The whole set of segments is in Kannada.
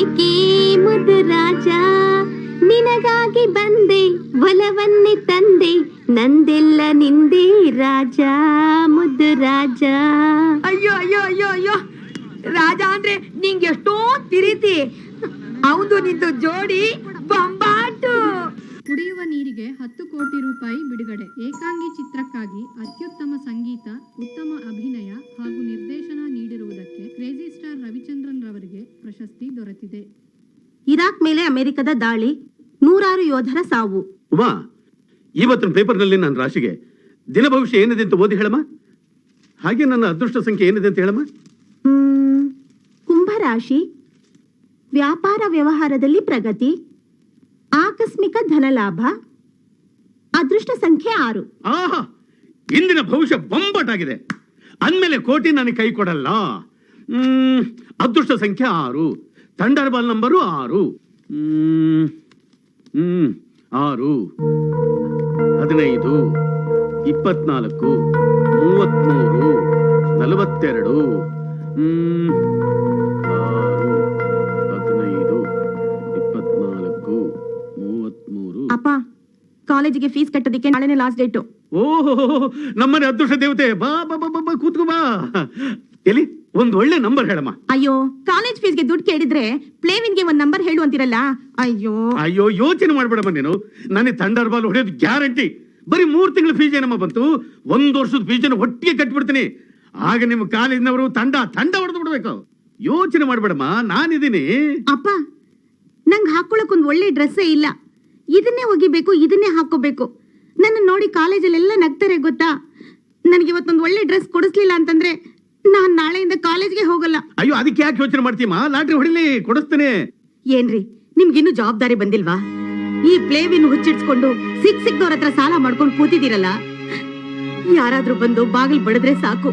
ಏಕೆ ಮುದ್ದು ರಾಜ, ನಿನಗಾಗಿ ಬಂದೆ ಒಲವನ್ನೇ ತಂದೆ, ನಂದೆಲ್ಲ ನಿಂದೆ ರಾಜ ಮುದ್ದು ರಾಜ. ಅಯ್ಯೋ ಅಯ್ಯೋ ಅಯ್ಯೋ ಅಯ್ಯೋ, ರಾಜ ಅಂದ್ರೆ ನಿಂಗೆ ಎಷ್ಟೋ ತಿರಿತಿ. ಹೌದು, ನಿಂದು ಜೋಡಿ ಬೊಂಬಾಟು. ಕುಡಿಯುವ ನೀರಿಗೆ 10 ಕೋಟಿ ರೂಪಾಯಿ ಬಿಡುಗಡೆ. ಏಕಾಂಗಿ ಚಿತ್ರಕ್ಕಾಗಿ ಅತ್ಯುತ್ತಮ ಸಂಗೀತ, ಉತ್ತಮ ಅಭಿನಯ ಹಾಗೂ ನಿರ್ದೇಶನ ನೀಡಿರುವುದಕ್ಕೆ ಕ್ರೇಜಿ ಸ್ಟಾರ್ ರವಿಚಂದ್ರನ್ ರವರಿಗೆ ಪ್ರಶಸ್ತಿ ದೊರೆತಿದೆ. ಇರಾಕ್ ಮೇಲೆ ಅಮೆರಿಕದ ದಾಳಿ, 100 ಯೋಧರ ಸಾವು. ಉಮಾ, ಇವತ್ತಿನ ಪೇಪರ್ನಲ್ಲಿ ನನ್ನ ರಾಶಿಗೆ ದಿನ ಭವಿಷ್ಯ ಏನಿದೆ ಅಂತ ಓದಿ ಹೇಳಮ್ಮ. ಹಾಗೆ ನನ್ನ ಅದೃಷ್ಟ ಸಂಖ್ಯೆ ಏನಿದೆ ಅಂತ ಹೇಳಮ್ಮ. ಕುಂಭರಾಶಿ, ವ್ಯಾಪಾರ ವ್ಯವಹಾರದಲ್ಲಿ ಪ್ರಗತಿ, ಆಕಸ್ಮಿಕ ಧನಲಾಭ, ಅದೃಷ್ಟ ಸಂಖ್ಯೆ 6. ಆಹಾ, ಇಂದಿನ ಭವಿಷ್ಯ ಬೊಂಬಾಟಾಗಿದೆ. ಅಂದಮೇಲೆ ಕೋಟಿ ನನಗೆ ಕೈ ಕೊಡಲ್ಲ. ಅದೃಷ್ಟ ಸಂಖ್ಯೆ 6, ಥಂಡರ್ ಬಾಲ್ ನಂಬರು 6. 6, 15, 24, 33, 42, 6, 15, 24, 33. ಅಪ್ಪ, ಕಾಲೇಜಿಗೆ ಫೀಸ್ ಕಟ್ಟೋದಕ್ಕೆ ನಾಳೆನೇ ಲಾಸ್ಟ್ ಡೇಟು. ಓಹೋ, ನಮ್ಮನೆ ಅದೃಷ್ಟ ದೇವತೆ. ಬಾ ಬಾ ಬಾ ಬಾ, ಕೂತ್ಕೋ ಬಾ. ಎಲ್ಲಿ ಒಂದು ಒಳ್ಳೆ ನಂಬರ್ ಹೇಳಮ್ಮ. ಅಯ್ಯೋ, ಕಾಲೇಜ್ ಫೀಸ್ಗೆ ದುಡ್ಡು ಕೇಳಿದ್ರೆ ಪ್ಲೇವಿನ್ಗೆ ಒಂದ್ ನಂಬರ್ ಹೇಳು ಅಂತಿರಲ್ಲ. ಅಯ್ಯೋ ಅಯ್ಯೋ, ಯೋಚನೆ ಮಾಡ್ಬೇಡಮ್ಮ ನೀನು. ನನಗೆ ಥಂಡರ್ ಬಾಲ್ ಹೊಡೆಯೋದು ಗ್ಯಾರಂಟಿ. ಬರೀ 3 ತಿಂಗಳ ಫೀಸ್ ಏನಮ್ಮ ಬಂತು, 1 ವರ್ಷದ ಫೀಸನ್ನು ಒಟ್ಟಿಗೆ ಕಟ್ಬಿಡ್ತೀನಿ. ಆಗ ನಿಮ್ಮ ಕಾಲೇಜಿನವರು ತಂಡ ಹೊಡೆದು ಬಿಡ್ಬೇಕು. ಯೋಚನೆ ಮಾಡ್ಬೇಡಮ್ಮ, ನಾನಿದ್ದೀನಿ. ಅಪ್ಪ, ನಂಗೆ ಹಾಕೊಳಕ್ ಒಂದ್ ಒಳ್ಳೆ ಡ್ರೆಸ್ಸೇ ಇಲ್ಲ. ಇದನ್ನೇ ಒಗಿಬೇಕು, ಇದನ್ನೇ ಹಾಕೋಬೇಕು. ನನ್ನ ನೋಡಿ ಕಾಲೇಜಲ್ಲೆಲ್ಲ ನಗ್ತಾರೆ ಗೊತ್ತಾ. ನನಗೆ ಇವತ್ತೊಂದು ಒಳ್ಳೆ ಡ್ರೆಸ್ ಕೊಡಿಸ್ಲಿಲ್ಲ ಅಂತಂದ್ರೆ ನಾನ್ ನಾಳೆಯಿಂದ ಕಾಲೇಜ್ಗೆ ಹೋಗಲ್ಲ. ಅಯ್ಯೋ, ಅದಕ್ಕೆ ಯಾಕೆ ಯೋಚನೆ ಮಾಡ್ತೀಯಮ್ಮ? ಲಾಟ್ರಿ ಹೊಡಿಲಿ, ಕೊಡಿಸ್ತೇನೆ. ಏನ್ರಿ, ನಿಮ್ಗಿನ್ನೂ ಜವಾಬ್ದಾರಿ ಬಂದಿಲ್ವಾ? ಈ ಪ್ಲೇವಿನ್ ಹುಚ್ಚಿಡ್ಸ್ಕೊಂಡು ಸಿಕ್ದವ್ರ ಹತ್ರ ಸಾಲ ಮಾಡ್ಕೊಂಡು ಕೂತಿದ್ದೀರಲ್ಲ. ಯಾರಾದ್ರೂ ಬಂದು ಬಾಗಿಲು ಬಡಿದ್ರೆ ಸಾಕು,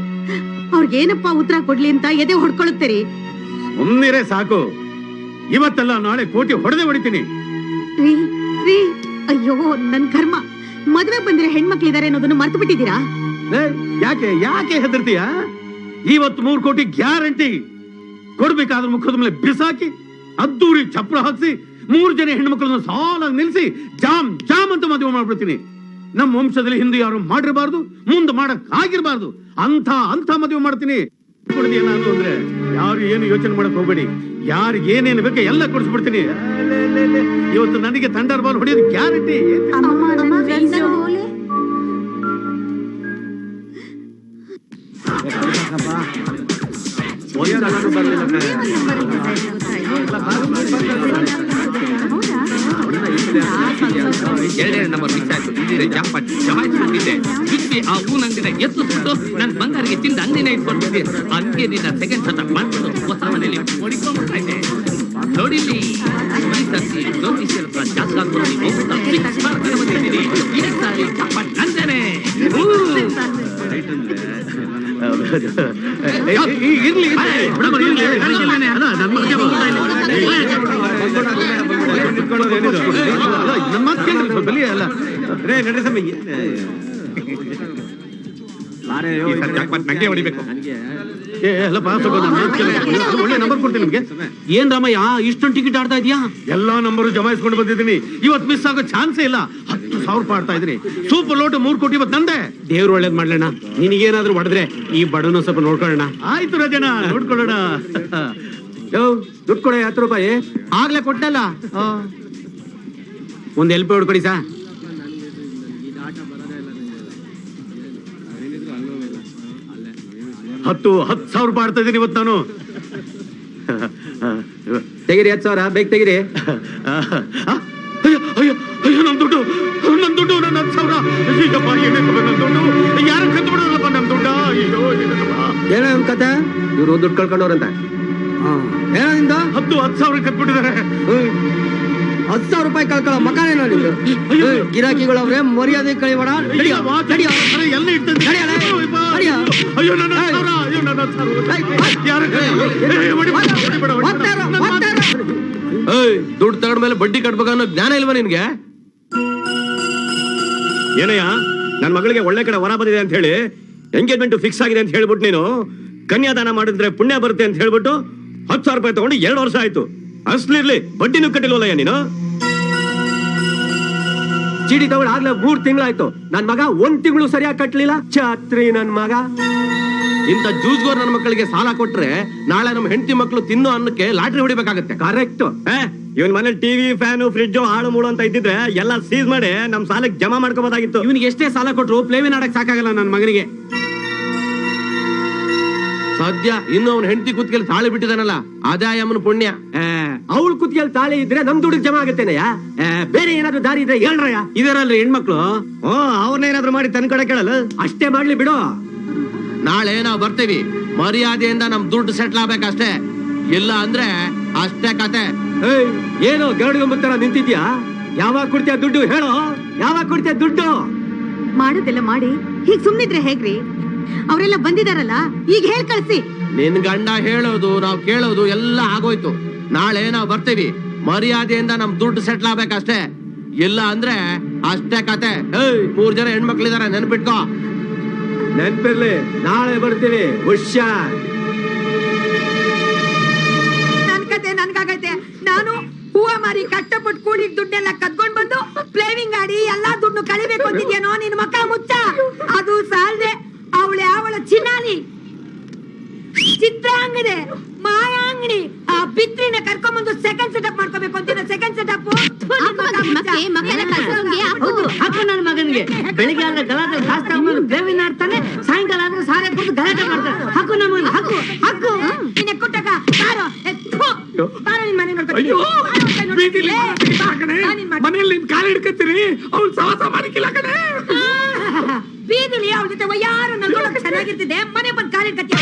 ಅವ್ರಿಗೇನಪ್ಪ ಉತ್ತರ ಕೊಡ್ಲಿ ಅಂತ ಎದೆ ಹೊಡ್ಕೊಳುತ್ತೀರಿ. ಒಮ್ಮಿರೇ ಸಾಕು. ಇವತ್ತಲ್ಲ ನಾಳೆ ಕೋಟಿ ಹೊಡೆದೇ ರೀ ರೀ, ಅಯ್ಯೋ ನನ್ ಕರ್ಮ. ಮದ್ವೆ ಬಂದಿರೋ ಹೆಣ್ಮಕ್ಳಿದಾರೆ ಅನ್ನೋದನ್ನು ಮರ್ತು ಬಿಟ್ಟಿದ್ದೀರಾ? ಯಾಕೆ ಯಾಕೆ ಹೆದರ್ತೀಯ? ಇವತ್ತು 3 ಕೋಟಿ ಗ್ಯಾರಂಟಿ. ಕೊಡ್ಬೇಕಾದ್ರೆ ಮುಖದ ಮೇಲೆ ಬಿಸಾಕಿ ಅದ್ದೂರಿ ಚಪ್ರ ಹಾಕಿಸಿ 3 ಜನ ಹೆಣ್ಮಕ್ಳನ್ನ ಸಾಲ ನಿಲ್ಸಿ ಜಾಮ್ ಜಾಮ್ ಅಂತ ಮದುವೆ ಮಾಡ್ಬಿಡ್ತೀನಿ. ನಮ್ಮ ವಂಶದಲ್ಲಿ ಹಿಂದೆ ಯಾರು ಮಾಡಿರಬಾರ್ದು, ಮುಂದೆ ಮಾಡಕ್ ಆಗಿರಬಾರ್ದು ಅಂತ ಮದುವೆ ಮಾಡ್ತೀನಿ. ನಾನು ಅಂದ್ರೆ ಯಾರು ಏನು ಯೋಚನೆ ಮಾಡಕ್ ಹೋಗ್ಬೇಡಿ. ಯಾರಿಗೆ ಏನೇನು ಬೇಕೋ ಎಲ್ಲ ಕೊಡಿಸ್ಬಿಡ್ತೀನಿ. ಇವತ್ತು ನನಗೆ ಥಂಡರ್ ಬಾಲ್ ಹೊಡೆಯೋದು ಗ್ಯಾರಂಟಿ. ನಂಬರ್ ಮಿಸ್ ಆಯ್ತು. ಜಮಾಯಿಸ್ಬಿಟ್ಟಿದ್ದೆ. ಬಿಟ್ಟು ಆ ಊನಂಗಡಿನ ಎತ್ತಿಸ್ಬಿಟ್ಟು ನನ್ನ ಬಂಗಾರಿಗೆ ತಿಂದ ಅಂಗಡಿನ ಇಟ್ಕೊಂಡಿದ್ದೆ. ಹಂಗೆ ನಿನ್ನ ಸೆಕೆಂಡ್ ಸತ ಮಾಡ್ಬಿಟ್ಟು ಹೊಸ ಮನೆಯಲ್ಲಿ ಹೊಡಿಕೊಂಡ್ಬಿಡ್ತಾ ಇದ್ದೆ. ನೋಡಿಲಿ, ಈ ಸರ್ತಿ ಜ್ಯೋತಿಷ್ಯರ ಹತ್ರ ಜಾಸ್ತಿ ಹಾಕೊಂಡು ಬಂದಿದ್ದೀನಿ. ಈ ಸಾರಿ ಚಪ್ಪಟ್ ನಂದೇನೆ. ಇರ್ಲಿ ನಮ್ಮ ಬಲಿ ಅಲ್ಲ ನಂಗೆ ಹೊಡಿಬೇಕು. ಒಳ್ಳೆ ನಂಬರ್ ಕೊಡ್ತೀನಿ ನಿಮ್ಗೆ. ಏನ್ ರಾಮಯ್ಯ, ಇಷ್ಟೊಂದು ಟಿಕೆಟ್ ಆಡ್ತಾ ಇದೀಯಾ? ಎಲ್ಲಾ ನಂಬರು ಜಮಾಯಿಸ್ಕೊಂಡು ಬಂದಿದ್ದೀನಿ. ಇವತ್ತು ಮಿಸ್ ಆಗೋ ಚಾನ್ಸೇ ಇಲ್ಲ. 10,000 ರೂಪಾಯಿ ಆಡ್ತಾ ಇದ್ದೀನಿ. ಸೂಪರ್ ಲೋಟ್ 3 ಕೋಟಿ ಇವತ್ತು ನಂದೆ. ದೇವ್ರು ಒಳ್ಳೇದ್ ಮಾಡ್ಲಣ್ಣ. ನಿನಗೇನಾದ್ರೂ ಹೊಡೆದ್ರೆ ಈ ಬಡವನ ಸ್ವಲ್ಪ ನೋಡ್ಕೊಳ್ಳೋಣ. ಆಯ್ತು ರಾಜಣ್ಣ, ನೋಡ್ಕೊಳ್ಳೋಣ. ದುಡ್ಡು ಕೊಡ 10 ರೂಪಾಯಿ. ಆಗ್ಲೇ ಕೊಟ್ಟಲ್ಲ, ಒಂದ್ ಹೆಲ್ಪ್ ಹೊಡ್ಕೊಡಿ ಸಾ. 10,000 ರೂಪಾಯಿ ಆಡ್ತಾ ಇದ್ದೀನಿ ಇವತ್ತು ನಾನು. ತೆಗಿರಿ 10,000, ಬೇಗ ತೆಗಿರಿ. ಅಯ್ಯೋ, ನನ್ ದುಡ್ಡು ನನ್ನ 10,000. ನನ್ನ ದುಡ್ಡು ಯಾರು ಕದ್ದು ಬಿಡೋದಲ್ಲಪ್ಪ ನಮ್ ದುಡ್ಡ. ಅಯ್ಯೋ, ಏನೋ ಒಂದ್ ಕತೆ, ಇವ್ರು ದುಡ್ಡು ಕಳ್ಕೊಂಡವ್ರಂತ. ಏನೋ ನಿಂದ 10,000 ಕದ್ಬಿಟ್ಟಿದ್ದಾರೆ. 10,000 ರೂಪಾಯಿ ಕಳ್ಕೊಳ್ಳೋ ಮಕಾನೇನೋ ನಿಂದು. ಗಿರಾಕಿಗಳವ್ರೆ, ಮರ್ಯಾದೆ ಕಳಿಬೇಡ. ಎಲ್ಲ ಇರ್ತದೆ. ಅಯ್ಯೋ, ನನ್ನ 10,000. ದುಡ್ಡು ತಗೊಂಡ್ಮೇಲೆ ಬಡ್ಡಿ ಕಟ್ಬೇಕನ್ನೋ ಜ್ಞಾನ ಇಲ್ವಾ ನಿನ್ಗೆ? ಏನಯ್ಯ, ನನ್ನ ಮಗಳಿಗೆ ಒಳ್ಳೆ ಕಡೆ ವರ ಬಂದಿದೆ ಅಂತ ಹೇಳಿ ಎಂಗೇಜ್ಮೆಂಟ್ ಫಿಕ್ಸ್ ಆಗಿದೆ ಅಂತ ಹೇಳ್ಬಿಟ್ಟು ನೀನು ಕನ್ಯಾದಾನ ಮಾಡಿದ್ರೆ ಪುಣ್ಯ ಬರುತ್ತೆ ಅಂತ ಹೇಳ್ಬಿಟ್ಟು 10,000 ರೂಪಾಯಿ ತಗೊಂಡು 2 ವರ್ಷ ಆಯ್ತು. ಅಸ್ಲಿರ್ಲಿ ಬಡ್ಡಿನೂ ಕಟ್ಟಿಲ್ವಲ್ಲಯ್ಯ ನೀನು. ಚೀಟಿ ತಗೊಂಡು ಆಗ್ಲೇ 3 ತಿಂಗಳಾಯ್ತು. ನನ್ ಮಗ 1 ತಿಂಗಳು ಸರಿಯಾಗಿ ಕಟ್ಲಿಲ್ಲ. ಛಾತ್ರಿ ನನ್ ಮಗ. ಇಂಥ ಜೂಜ್ಗೋರ್ ನನ್ನ ಮಕ್ಕಳಿಗೆ ಸಾಲ ಕೊಟ್ರೆ ನಾಳೆ ನಮ್ಮ ಹೆಂಡತಿ ಮಕ್ಕಳು ತಿನ್ನೋ ಅನ್ನಕ್ಕೆ ಲಾಟ್ರಿ ಹೊಡಿಬೇಕಾಗತ್ತೆ. ಕರೆಕ್ಟ್. ಇವನ್ ಮನೇಲಿ ಟಿವಿ ಫ್ಯಾನು ಫ್ರಿಡ್ಜ್ ಆಳು ಮೂಳು ಅಂತ ಇದ್ದಿದ್ರೆ ಎಲ್ಲ ಸೀಸ್ ಮಾಡಿ ನಮ್ ಸಾಲಕ್ಕೆ ಜಮಾ ಮಾಡ್ಕೋಬೋದಾಗಿತ್ತು. ಇವನಿಗೆ ಎಷ್ಟೇ ಸಾಲ ಕೊಟ್ರು ಪ್ಲೇವಿನ ಆಡಕ್ ಸಾಕಾಗಲ್ಲ ನನ್ನ ಮಗನಿಗೆ. ಸದ್ಯ ಇನ್ನು ಅವನ ಹೆಂಡತಿ ಕುತ್ತಿಗೆಲ್ಲಿ ತಾಳಿ ಬಿಟ್ಟಿದಾನಲ್ಲ, ಅದೇ ಅಮ್ಮನ ಪುಣ್ಯ. ಅವಳು ಕುತ್ತಿಗೆಯಲ್ಲಿ ತಾಳಿ ಇದ್ರೆ ನಮ್ ದುಡ್ಡಿಗೆ ಜಮಾ ಆಗುತ್ತೇನಯ್ಯ. ಬೇರೆ ಏನಾದ್ರು ದಾರಿ ಇದ್ರೆ ಹೇಳ್ರಯ್ಯ. ಇದರಲ್ಲಿ ಹೆಣ್ಮಕ್ಳು ಅವ್ರನ್ನೇನಾದ್ರು ಮಾಡಿ ತನ್ ಕಡೆ ಕೇಳಲ್ಲ. ಅಷ್ಟೇ ಮಾಡ್ಲಿ ಬಿಡು. ನಾಳೆ ನಾವು ಬರ್ತೀವಿ, ಮರ್ಯಾದೆಯಿಂದ ನಮ್ ದುಡ್ಡು ಸೆಟ್ಲ್ ಆಗ್ಬೇಕಷ್ಟೇ. ಇಲ್ಲ ಅಂದ್ರೆ ಅಷ್ಟೇ ಕತೆ. ಏನೋ ಗರುಡಿಗೊಂಬತ್ತರ ನಿಂತಿದ್ಯಾ? ಯಾವಾಗ ಕೊಡ್ತೀಯ ದುಡ್ಡು ಹೇಳೋ? ಯಾವಾಗ ಕೊಡ್ತೀಯ ದುಡ್ಡು? ಮಾಡೋದೆಲ್ಲ ಮಾಡಿ ಹೀಗ್ ಸುಮ್ನಿದ್ರೆ ಹೇಗ್ರಿ? ಅವರೆಲ್ಲ ಬಂದಿದಾರಲ್ಲ, ಈಗ ಹೇಳ್ ಕಳ್ಸಿ. ನಿನ್ ಗಂಡ ಹೇಳೋದು ನಾವು ಕೇಳೋದು ಎಲ್ಲ ಆಗೋಯ್ತು. ನಾಳೆ ನಾವು ಬರ್ತೀವಿ, ಮರ್ಯಾದೆಯಿಂದ ನಮ್ ದುಡ್ಡು ಸೆಟ್ಲ್ ಆಗ್ಬೇಕಷ್ಟೇ. ಇಲ್ಲ ಅಂದ್ರೆ ಅಷ್ಟೇ ಕತೆ. 3 ಜನ ಹೆಣ್ಮಕ್ಳಿದಾರೆ, ನೆನ್ಪಿಟ್ಕೋ. ನೆನ್ಪಿರ್ಲಿ, ನಾಳೆ ಬರ್ತೀವಿ. ಹುಷಾರ್. ನನ್ ಕತೆ ನನ್ಗಾಗೈತೆ. ನಾನು ಹೂವ ಮಾರಿ ಕಷ್ಟಪಟ್ಟು ಕೂಲಿಗ್ ದುಡ್ಡೆಲ್ಲ ಕದ್ಕೊಂಡ್ ಬಂದು ಪ್ಲೇವಿಂಗ್ ಆಡಿ ಎಲ್ಲಾ ದುಡ್ಡು ಕಳಿಬೇಕು ಅಂತಿದ್ಯೇನೋ ನಿನ್ ಮಕ್ಕ ಮುಚ್ಚ. ಅದು ಸಾಲದೆ ಅವಳ ಚಿನ್ನಾಲಿ ಚಿತ್ರಾಂಗದೆ ಮಾಯಾಂಗಡಿ ಆ ಪಿತ್ರಿನ ಕರ್ಕೊಂಡ್ಬಂದು ಸೆಕೆಂಡ್ ಸೆಟಪ್ ಮಾಡ್ಕೋಬೇಕು ಅಂತೀನ. ಸೆಕೆಂಡ್ ಸೆಟಪ್ ಹಾಕು ನನ್ನ ಮಗನಿಗೆ. ಬೆಳಿಗ್ಗೆ ಆದ್ರೆ ಗಲಾಟೆ ಶಾಸ್ತ್ರ ದೇವಿನ ಆಡ್ತಾನೆ, ಸಾಯಂಕಾಲ ಆದ್ರೆ ಸಾರೆ ಕುಡಿದು ಗಲಾಟೆ ಮಾಡ್ತಾನೆ. ಹಾಕು ನಮ್ಮ ಮಗನ, ಹಾಕು ಹಾಕು. ನಿನ್ನ ಕುಟ್ಟಕ ಬಾರೋ ಬಾರೋ ನಿನ್ ಮನೆ ಮನೆಯಲ್ಲಿ ನಿನ್ ಕಾಲ ಹಿಡ್ಕತ್ತೀರಿ, ಅವ್ಳು ಸವಾಸ ಮಾಡಿಕಿಲ್ಲ ಕಣೆ. ಬೀದಿಲಿ ಅವಳ ಜೊತೆ ಯಾರು ನಲ್ಗೊಳಕ್ ಚೆನ್ನಾಗಿರ್ತಿದೆ, ಮನೆ ಬಂದ್ ಕಾಲಿಡ್ಕತ್ತೀಯ.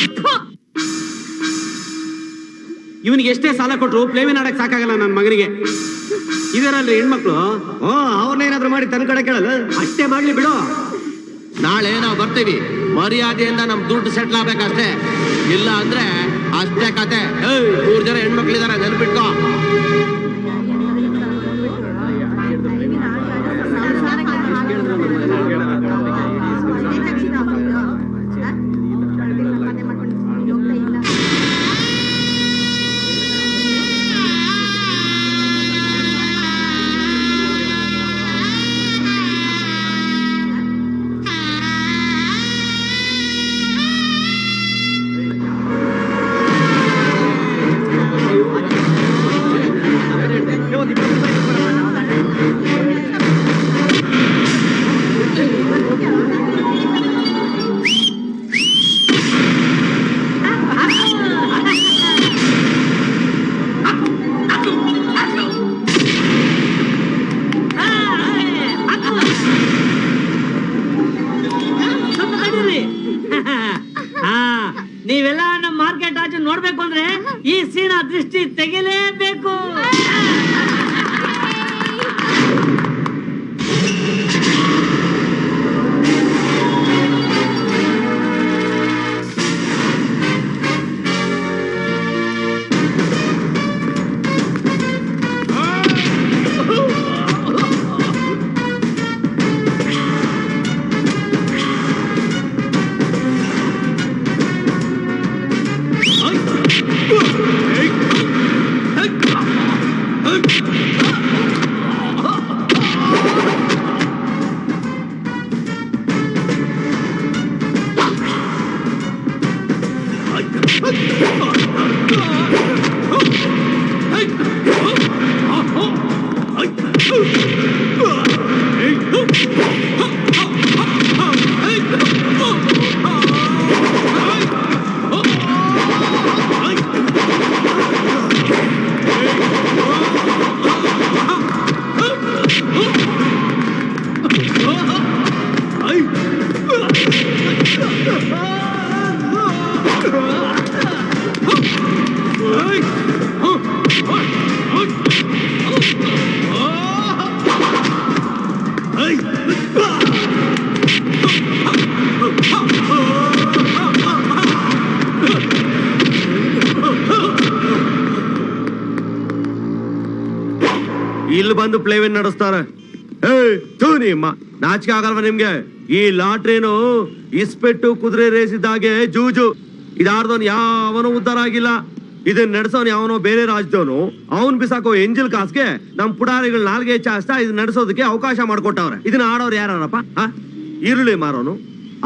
ಇವನಿಗೆ ಎಷ್ಟೇ ಸಾಲ ಕೊಟ್ರು ಪ್ಲೇವಿನ ಆಡಕ್ ಸಾಕಾಗಲ್ಲ ನನ್ನ ಮಗನಿಗೆ. ಇದರಲ್ಲಿ ಹೆಣ್ಮಕ್ಳು ಅವ್ರನ್ನೇನಾದ್ರು ಮಾಡಿ ತನ್ ಕಡೆ ಕೇಳಲ್ಲ. ಅಷ್ಟೇ ಮಾಡ್ಲಿ ಬಿಡು. ನಾಳೆ ನಾವು ಬರ್ತೀವಿ, ಮರ್ಯಾದೆಯಿಂದ ನಮ್ ದುಡ್ಡು ಸೆಟ್ಲ್ ಆಗ್ಬೇಕಷ್ಟೇ. ಇಲ್ಲ ಅಂದ್ರೆ ಅಷ್ಟೇ ಕತೆ. 3 ಜನ ಹೆಣ್ಮಕ್ಳಿದಾರೆ, ನೆನ್ಪಿಟ್ಕೋ. ನೀವೆಲ್ಲ ನಮ್ಮ ಮಾರ್ಕೆಟ್ ಆಚೆ ನೋಡ್ಬೇಕು ಅಂದ್ರೆ ಈ ಸೀನ ದೃಷ್ಟಿ ತೆಗಿಲೇಬೇಕು. ಇಲ್ಲಿ ಬಂದು ಪ್ಲೇವಿನ್ ನಡೆಸ್ತಾರೆ. ನಿಮ್ಮ ನಾಚಿಕೆ ಆಗಲ್ವಾ ನಿಮ್ಗೆ? ಈ ಲಾಟ್ರಿನು ಇಸ್ಪೆಟ್ಟು ಕುದುರೆ ರೇಸಿದಾಗೆ ಜೂಜು. ಇದಾರ್ದವನ್ ಯಾವನು ಉದ್ಧಾರ ಆಗಿಲ್ಲ. ಇದನ್ನ ನಡೆಸೋನು ಯಾವನೋ ಬೇರೆ ರಾಜ್ಯದವನು ಅವನ್ ಬಿಸಾಕೋ ಎಂಜಿಲ್ ಕಾಸ್ಗೆ ನಮ್ ಪುಡಾರಿಗಳು ನಾಲ್ಗೆ ಚಾಸ್ತಾ ಇದನ್ನ ನಡೆಸೋದಕ್ಕೆ ಅವಕಾಶ ಮಾಡ್ಕೊಟ್ಟವ್ರೆ. ಇದನ್ನ ಆಡೋರು ಯಾರಪ್ಪ? ಈರುಳ್ಳಿ ಮಾರೋನು,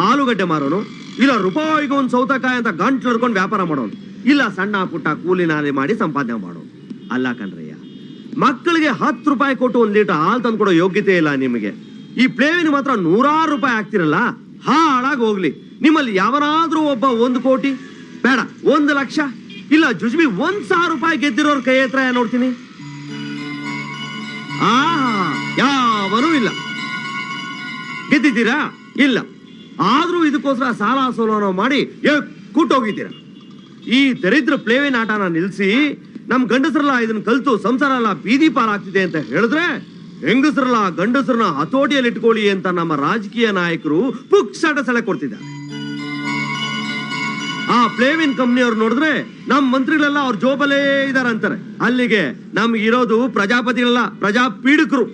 ಆಲೂಗಡ್ಡೆ ಮಾರೋನು, ಇಲ್ಲ ರೂಪಾಯಿಗೆ ಒಂದ್ ಸೌತೆಕಾಯಿ ಅಂತ ಗಂಟ್ಲು ಹಿಡ್ಕೊಂಡು ವ್ಯಾಪಾರ ಮಾಡೋನು, ಇಲ್ಲ ಸಣ್ಣ ಪುಟ್ಟ ಕೂಲಿ ನಾಲಿ ಮಾಡಿ ಸಂಪಾದನೆ ಮಾಡೋನು. ಅಲ್ಲ ಕಣ್ರಯ್ಯ, ಮಕ್ಕಳಿಗೆ 10 ರೂಪಾಯಿ ಕೊಟ್ಟು 1 ಲೀಟರ್ ಹಾಲು ತಂದು ಕೊಡೋ ಯೋಗ್ಯತೆ ಇಲ್ಲ ನಿಮಗೆ. ಈ ಪ್ಲೇವಿನ ಮಾತ್ರ 100 ರೂಪಾಯಿ ಹಾಕ್ತಿರಲ್ಲ, ಹಾಳಾಗಿ ಹೋಗ್ಲಿ. ನಿಮ್ಮಲ್ಲಿ ಯಾವನಾದ್ರೂ ಒಬ್ಬ 1 ಕೋಟಿ ಬೇಡ 1 ಲಕ್ಷ ಇಲ್ಲ ಜುಜ್ಬಿ 1,000 ರೂಪಾಯಿ ಗೆದ್ದಿರೋರ್ ಕೈ ಹತ್ರ ನೋಡ್ತೀನಿ. ಯಾವನೂ ಇಲ್ಲ. ಗೆದ್ದಿದ್ದೀರಾ? ಇಲ್ಲ. ಆದ್ರೂ ಇದಕ್ಕೋಸ್ಕರ ಸಾಲ ಸೋಲೋ ಮಾಡಿ ಕೂಟೋಗಿದ್ದೀರಾ. ಈ ದರಿದ್ರ ಪ್ಲೇವಿನ ಆಟನ ನಿಲ್ಸಿ ನಮ್ ಗಂಡಸರಲ್ಲ ಇದನ್ನ ಕಲ್ತು ಸಂಸಾರ ಎಲ್ಲ ಬೀದಿ ಪಾಲಾಗ್ತಿದೆ ಅಂತ ಹೇಳಿದ್ರೆ, ಹೆಂಗಸರಲ್ಲ ಗಂಡಸರನ್ನ ಹತೋಟಿಯಲ್ಲಿ ಇಟ್ಕೊಳ್ಳಿ ಅಂತ ನಮ್ಮ ರಾಜಕೀಯ ನಾಯಕರು ಪುಕ್ಸಾಟ ಸೆಳೆ ಕೊಡ್ತಿದ್ದಾರೆ. ಆ ಪ್ಲೇವಿನ್ ಕಂಪ್ನಿಯವ್ರು ನೋಡಿದ್ರೆ ನಮ್ ಮಂತ್ರಿಗಳೆಲ್ಲ ಅವ್ರ ಜೋಬಲ್ಲೇ ಇದಾರ ಅಂತಾರೆ. ಅಲ್ಲಿಗೆ ನಮ್ಗೆ ಇರೋದು ಪ್ರಜಾಪತಿಗಳಲ್ಲ, ಪ್ರಜಾಪೀಡಕರು.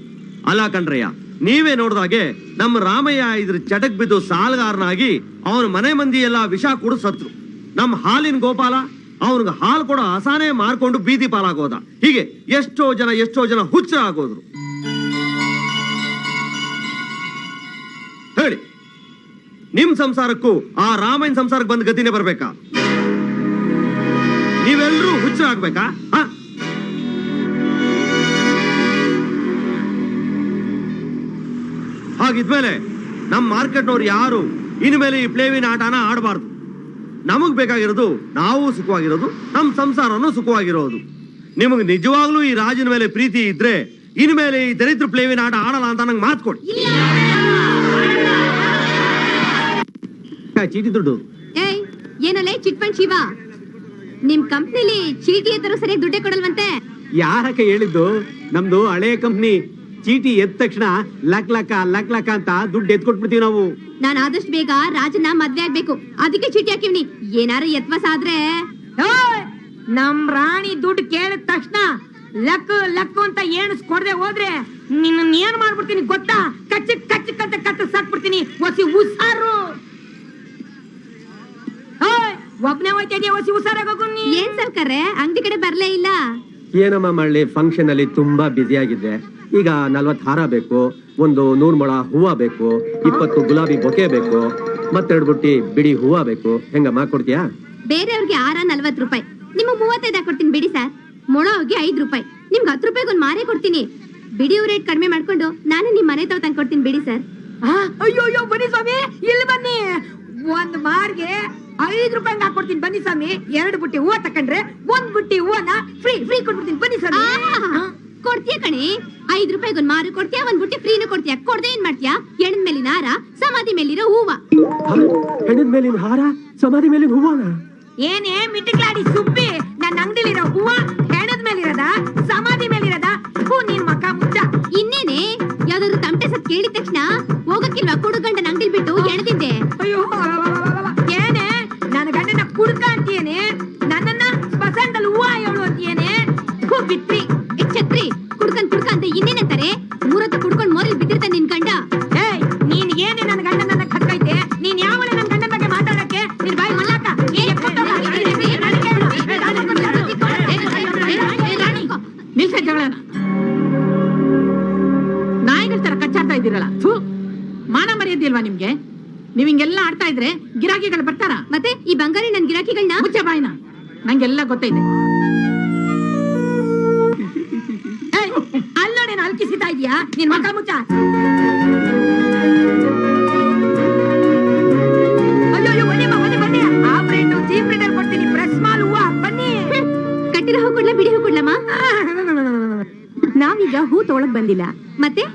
ಅಲ್ಲ ಕಣ್ರಯ್ಯ, ನೀವೇ ನೋಡ್ದಾಗೆ ನಮ್ಮ ರಾಮಯ್ಯ ಇದ್ರ ಚಟಕ್ ಬಿದ್ದು ಸಾಲಗಾರನಾಗಿ ಅವನ ಮನೆ ಮಂದಿ ಎಲ್ಲ ವಿಷ ಕುಡಿದು ಸತ್ರು. ನಮ್ಮ ಹಾಲಿನ ಗೋಪಾಲ ಅವನಿಗೆ ಹಾಲು ಕೊಡೋ ಹಸಾನೆ ಮಾರ್ಕೊಂಡು ಬೀದಿ ಪಾಲಾಗೋದ. ಹೀಗೆ ಎಷ್ಟೋ ಜನ ಹುಚ್ಚ ಆಗೋದ್ರು. ಹೇಳಿ, ನಿಮ್ ಸಂಸಾರಕ್ಕೂ ಆ ರಾಮಯ್ಯನ ಸಂಸಾರಕ್ಕೆ ಬಂದ ಗತಿನೇ ಬರ್ಬೇಕಾ? ನೀವೆಲ್ಲರೂ ಹುಚ್ಚ ಆಗ್ಬೇಕಾ? ಹಾಗಿದ್ಮೇಲೆ ನಮ್ ಮಾರ್ಕೆಟ್ನವ್ರು ಯಾರು ಇನ್ಮೇಲೆ ಈ ಪ್ಲೇವಿನ ಆಟನ ಆಡಬಾರ್ದು. ನಮಗ್ ಬೇಕಾಗಿರೋದು ನಾವು ಸುಖವಾಗಿರೋದು, ನಮ್ ಸಂಸಾರನೂ ಸುಖವಾಗಿರೋದು. ನಿಮಗ್ ನಿಜವಾಗ್ಲೂ ಈ ರಾಜನ ಮೇಲೆ ಪ್ರೀತಿ ಇದ್ರೆ ಇನ್ಮೇಲೆ ಈ ದರಿದ್ರ ಪ್ಲೇವಿನ ಆಟ ಆಡಲ್ಲ ಅಂತ ನಂಗೆ ಮಾತು ಕೊಡಿ. ಚೀಟಿ ದುಡ್ಡು ಏಯ್, ಏನಲ್ಲೇ ಚಿಟ್ ಫಂಡ್ ಶಿವ, ನಿಮ್ ಕಂಪ್ನಿಲಿ ಚೀಟಿ ಎತ್ತರು ಸರಿಯಾಗಿ ದುಡ್ಡೇ ಕೊಡಲ್ವಂತೆ. ಯಾರಕ್ಕೆ ಹೇಳಿದ್ದು? ನಮ್ದು ಹಳೆ ಕಂಪ್ನಿ. ಚೀಟಿ ಎದ್ದ ತಕ್ಷಣ ಲಕ್ ಲಕ್ಕ ಅಂತ ದುಡ್ಡು ಎತ್ಕೊಟ್ಬಿಡ್ತೀವಿ ನಾವು. ನಾನು ಆದಷ್ಟು ಬೇಗ ರಾಜನ ಮದ್ವೆ ಆಗ್ಬೇಕು, ಅದಕ್ಕೆ ಚೀಟಿ ಹಾಕಿವ್ನಿ. ಏನಾರ ಎತ್ವಸ ಆದ್ರೆ ನಮ್ ರಾಣಿ ದುಡ್ಡು ಕೇಳಿದ ತಕ್ಷಣ ಲಕ್ಕು ಅಂತ ಎಣಿಸ್ಕೊಡ್ದೆ ಹೋದ್ರೆ ನಿನ್ನ ಏನ್ ಮಾಡ್ಬಿಡ್ತೀನಿ ಗೊತ್ತಾ? ಕಚ್ಚಕ್ ಅಂತ ಕತ್ತ ಸಾಕ್ಬಿಡ್ತೀನಿ. ಒಸಿ ಉಸಾರು ಒಬ್ನೇ ಹೋಯ್ತಿದ್ಯಾ? ಒಸಿ ಉಸಾರಾಗೋಗು. ಏನ್ ಸರ್ಕಾರೆ ಅಂಗಡಿ ಕಡೆ ಬರ್ಲೇ ಇಲ್ಲ? ಏನಮ್ಮ ಮಾಡ್ಲಿ, ಫಂಕ್ಷನ್ ಅಲ್ಲಿ ತುಂಬಾ ಬ್ಯುಸಿ ಆಗಿದ್ದೆ. ಈಗ 40 ಹಾರ ಬೇಕು, ಒಂದು 100 ಮೊಳ ಹೂವ ಬೇಕು, 20 ಗುಲಾಬಿ ಬೊಕೆ ಬೇಕು, ಮತ್ತೆರಡು ಬುಟ್ಟಿ ಬಿಡಿ ಹೂವ ಬೇಕು. ಹೆಂಗಮ್ಮ ಕೊಡ್ತೀಯಾ? ಬೇರೆಯವ್ರಿಗೆ ಹಾರ 40 ರೂಪಾಯಿ, ನಿಮ್ಗೆ 35 ಹಾಕೊಡ್ತೀನಿ ಬಿಡಿ ಸರ್. ಮೊಳ ಹೋಗಿ 5 ರೂಪಾಯಿ, ನಿಮ್ಗೆ 10 ರೂಪಾಯಿಗೆ ಒಂದು ಮಾರೇ ಕೊಡ್ತೀನಿ. ಬಿಡಿ ರೇಟ್ ಕಡಿಮೆ ಮಾಡ್ಕೊಂಡು ನಾನು ನಿಮ್ ಮನೆ ತಾವ್ ತಂದ್ಕೊಡ್ತೀನಿ ಬಿಡಿ ಸರ್. ಅಯ್ಯೋ ಬನ್ನಿ ಸ್ವಾಮಿ, ಇಲ್ಲಿ ಬನ್ನಿ. ಒಂದ್ ಮಾರ್ಗೆ 5 ರೂಪಾಯಿ ಹಾಕೊಡ್ತೀನಿ ಬನ್ನಿ ಸ್ವಾಮಿ. 2 ಬುಟ್ಟಿ ಹೂವ ತಕೊಂಡ್ರೆ 1 ಬುಟ್ಟಿ ಹೂವನ ಫ್ರೀ ಕೊಟ್ಬಿಡ್ತೀನಿ ಬನ್ನಿ ಸ್ವಾಮಿ. ಕೊಡ್ತೀಯ ಕಣಿ, 5 ರೂಪಾಯಿಗೆ ಒಂದು ಮಾರು ಕೊಡ್ತೀಯ, 1 ಬುಟ್ಟಿ ಫ್ರೀನು ಕೊಡ್ತೀಯ. ಕೊಡ್ದೆ ಏನ್ ಮಾಡ್ತೀಯಾ? ಹೆಣದ ಮೇಲಿನ ಹಾರ, ಸಮಾಧಿ ಮೇಲಿರೋ ಹೂವ. ಹೆಣದ ಮೇಲಿನ ಹಾರ, ಸಮಾಧಿ ಮೇಲಿನ ಹೂವನ? ಏನೇ ಮಿಟ್ಟಿಕ್ಲಾಡಿ ಸುಬ್ಬಿ, ನನ್ನ ಅಂಗಡಿಲಿರೋ ಹೂವ ಹೆಣದ ಮೇಲಿರದ, ಸಮಾಧಿ ಮೇಲಿರದ ಹೂ. ನಿನ್ ಮಕ್ಕ ಮುಚ್ಚ. ಇನ್ನೇನೆ, ಯಾವ್ದಾದ್ರು ತಮಟೆ ಸತ್ ಕೇಳಿದ ತಕ್ಷಣ ಹೋಗಕ್ಕಿಲ್ವಾ? ಕುಡುಗಂಡನ ಅಂಗಡಿಲ್ ಬಿಟ್ಟು ಹೆಣದಿಂದೆ. ಅಯ್ಯೋ ಏನೇ ನನ್ನ ಗಂಡನ ಕುಡ್ಕ ಅಂತೀಯೇನೆ, ನನ್ನನ್ನ ಸ್ಮಶಾನದಲ್ಲಿ ಹೂವ ಹೇಳು ಅಂತೀಯೇನೆ. ಹೂ ಬಿತ್ರಿ ಛತ್ರಿ ಕುಡ್ಕಂಡ್ ಅಂತ ಇನ್ನೇನಂತಾರೆ? 3 ಕುಡ್ಕೊಂಡ್ ಮೋರಿ ಬಿದ್ದಿರ್ತಾನೆ ನಿನ್ ಗಂಡ. ಏಯ್, ನೀನ್ ಏನೇ ನನ್ನ ಗಂಡನ ಕಕ್ಕೈತೆ? ನೀನ್ ಯಾವಳೆ ನನ್ನ ಗಂಡನ ಬಗ್ಗೆ ಮಾತಾಡಕ್ಕೆ? ನಿನ್ ಬಾಯಿ ಮಲ್ಲಾಕ. ನಿಲ್ಸೆ ಜಗಳನ. ನಾಯಿಗಳ ತರ ಕಚ್ಚಾಡ್ತಾ ಇದ್ದೀರಲ್ಲ, ಮಾನ ಮರ್ಯಾದೆ ಇಲ್ವಾ ನಿಮ್ಗೆ? ನೀವ್ ಹಿಂಗೆಲ್ಲ ಆಡ್ತಾ ಇದ್ರೆ ಗಿರಾಕಿಗಳು ಬರ್ತಾರ? ಮತ್ತೆ ಈ ಬಂಗಾರಿ ನನ್ ಗಿರಾಕಿಗಳನ್ನ ಮುಚ್ಚ ಬಾಯಿನ, ನಂಗೆಲ್ಲ ಗೊತ್ತೈತೆ. ಅಲ್ಲೋಡೇನು ಅಲ್ಕಿಸಿತಾ ಇದೀಯಾ? ನಿನ್ ಮಕ್ಕ ಮುಚ್ಚ. ಅಯ್ಯೋ ಬನ್ನಿ. ಆ ಬ್ರೆಡ್ ಚೀಪ್ ಬ್ರೆಡ್ ಅಲ್ಲಿ ಕೊಡ್ತೀನಿ. ಫ್ರೆಶ್ ಮಾಲ್ ಹೂವ ಬನ್ನಿ. ಕಟ್ಟಿರೋ ಹೂ ಕೊಡ್ಲಾ ಬಿಡಿ ಹೂ ಕೊಡ್ಲಮ್ಮ? ನಾವೀಗ ಹೂ ತಗೊಳಕ್ ಬಂದಿಲ್ಲ. ಮತ್ತೆ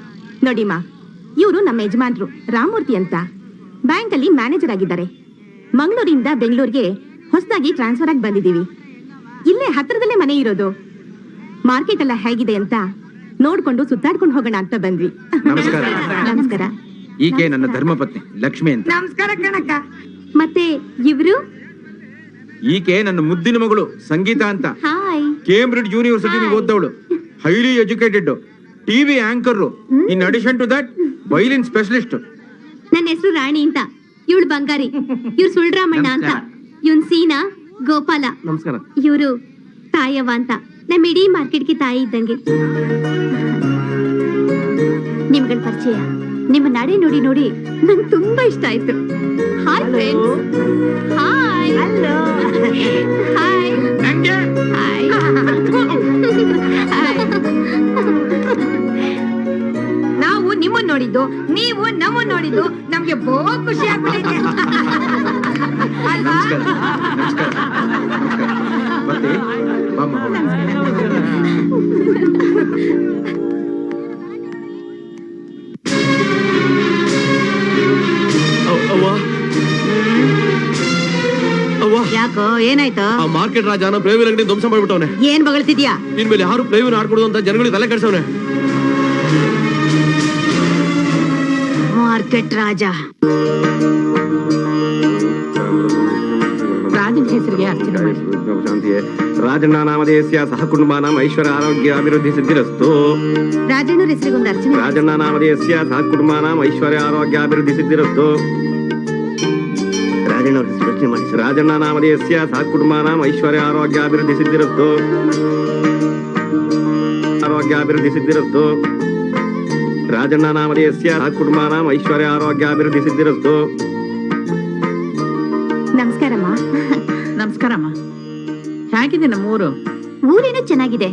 ನೋಡಿಮ್ಮ, ಇವರು ನಮ್ಮ ಯಜಮಾನ್ರು ರಾಮಮೂರ್ತಿ ಅಂತ, ಬ್ಯಾಂಕ್ ಅಲ್ಲಿ ಮ್ಯಾನೇಜರ್ ಆಗಿದ್ದಾರೆ. ಮಂಗಳೂರಿಂದ ಬೆಂಗಳೂರಿಗೆ ಹೊಸದಾಗಿ ಟ್ರಾನ್ಸ್ಫರ್ ಆಗಿ ಬಂದಿದ್ದೀವಿ. ಇಲ್ಲೇ ಹತ್ರದಲ್ಲೇ ಮನೆ ಇರೋದು. ಮಾರ್ಕೆಟ್ ಎಲ್ಲ ಹೇಗಿದೆ ಅಂತ ನೋಡ್ಕೊಂಡು ಸುತ್ತಾಡ್ಕೊಂಡು ಹೋಗೋಣ ಅಂತ ಬಂದ್ವಿ. ನಮಸ್ಕಾರ. ನಮಸ್ಕಾರ. ಈಕೆ ನನ್ನ ಧರ್ಮಪತ್ನಿ ಲಕ್ಷ್ಮಿ ಅಂತ. ನಮಸ್ಕಾರ ಕಣಕ್ಕ. ಮತ್ತೆ ಇವ್ರು? ಈಕೆ ನನ್ನ ಮುದ್ದಿನ ಮಗಳು ಸಂಗೀತ ಅಂತ. ಹಾಯ್. ಕೇಂಬ್ರಿಡ್ಜ್ ಯೂನಿವರ್ಸಿಟಿ ಓದ್ದವಳು, highly educated, TV anchor, in addition to that violin specialist. ನನ್ನ ಹೆಸರು ರಾಣಿ ಅಂತ, ಇವಳು ಬಂಗಾರಿ, ಇವ್ರು ಸುಳ್ರಾಮಣ್ಣ ಅಂತ, ಇವನ್ ಸೀನಾ, ಗೋಪಾಲ. ನಮಸ್ಕಾರ. ಇವರು ತಾಯವ್ವ ಅಂತ ನಮ್ಮ ಇಡೀ ಮಾರ್ಕೆಟ್ಗೆ ತಾಯಿ ಇದ್ದಂಗೆ. ನಿಮ್ಗಳ ಪರಿಚಯ, ನಿಮ್ಮ ನಡೆ ನೋಡಿ ನೋಡಿ ನಂಗೆ ತುಂಬಾ ಇಷ್ಟ ಆಯ್ತು. Hi friends. Hi. Hello. Hi. Hi. ನಾವು ನಿಮ್ಮನ್ನ ನೋಡಿದ್ದು, ನೀವು ನಮ್ಮನ್ನ ನೋಡಿದ್ದು ನಮ್ಗೆ ಬಹು ಖುಷಿ ಆಗ್ಬಿಟ್ಟಿದೆ ಅಲ್ವಾ? ಯಾಕೋ ಏನಾಯ್ತು? ಆ ಮಾರ್ಕೆಟ್ ರಾಜನ ಪ್ಲೇವಿನ ಅಂಗಡಿ ಧ್ವಂಸ ಮಾಡ್ಬಿಟ್ಟವನೆ. ಏನ್ ಬಗಳ್ತಿದ್ಯಾ? ಇನ್ಮೇಲೆ ಯಾರು ಪ್ಲೇವಿನ ಆಡ್ಕೊಡುದು ಅಂತ ಜನಗಳಿಗೆ ತಲೆ ಕೆಡ್ಸವನೆ. ಮಾರ್ಕೆಟ್ ರಾಜ ರಾಜನ ಹೆಸರಿಗೆ ಅರ್ಚನೆ ಮಾಡಿ. ರಾಜಣ್ಣ ನಾಮಧೇಯಸ್ಯ ಸಹ ಕುಟುಂಬಾನಾಂ ಐಶ್ವರ್ಯ ಆರೋಗ್ಯ ಅಭಿವೃದ್ಧಿ ಸಿದ್ಧಿರಸ್ತು. ರಾಜಣ್ಣವ್ರ ಹೆಸರಿಗೊಂದು ಅರ್ಚನೆ. ರಾಜಣ್ಣ ನಾಮಧೇಯಸ್ಯ ಸಹ ಕುಟುಂಬಾನಾಂ ಐಶ್ವರ್ಯ ಆರೋಗ್ಯ ಅಭಿವೃದ್ಧಿ ಸಿದ್ಧಿರಸ್ತು. ರಾಜಣ್ಣ ನಾಮಧೇಯಸ್ಯ ಸಹ ಕುಟುಂಬಾನಾಂ ಐಶ್ವರ್ಯ ಆರೋಗ್ಯ ಅಭಿವೃದ್ಧಿ ಸಿದ್ಧಿರಸ್ತು. ಆರೋಗ್ಯ ಅಭಿವೃದ್ಧಿ ಸಿದ್ಧಿರಸ್ತು. ರಾಜಣ್ಣ ನಾಮಧೇಯಸ್ಯ ಸಹ ಕುಟುಂಬಾನಾಂ ಐಶ್ವರ್ಯ ಆರೋಗ್ಯ ಅಭಿವೃದ್ಧಿ ಸಿದ್ಧಿರಸ್ತು. ನಮಸ್ಕಾರಮ್ಮ. ನಮಸ್ಕಾರಮ್ಮ. ಹೇಗಿದೆ ನಮ್ಮೂರು? ಊರೇನೋ ಚೆನ್ನಾಗಿದೆ,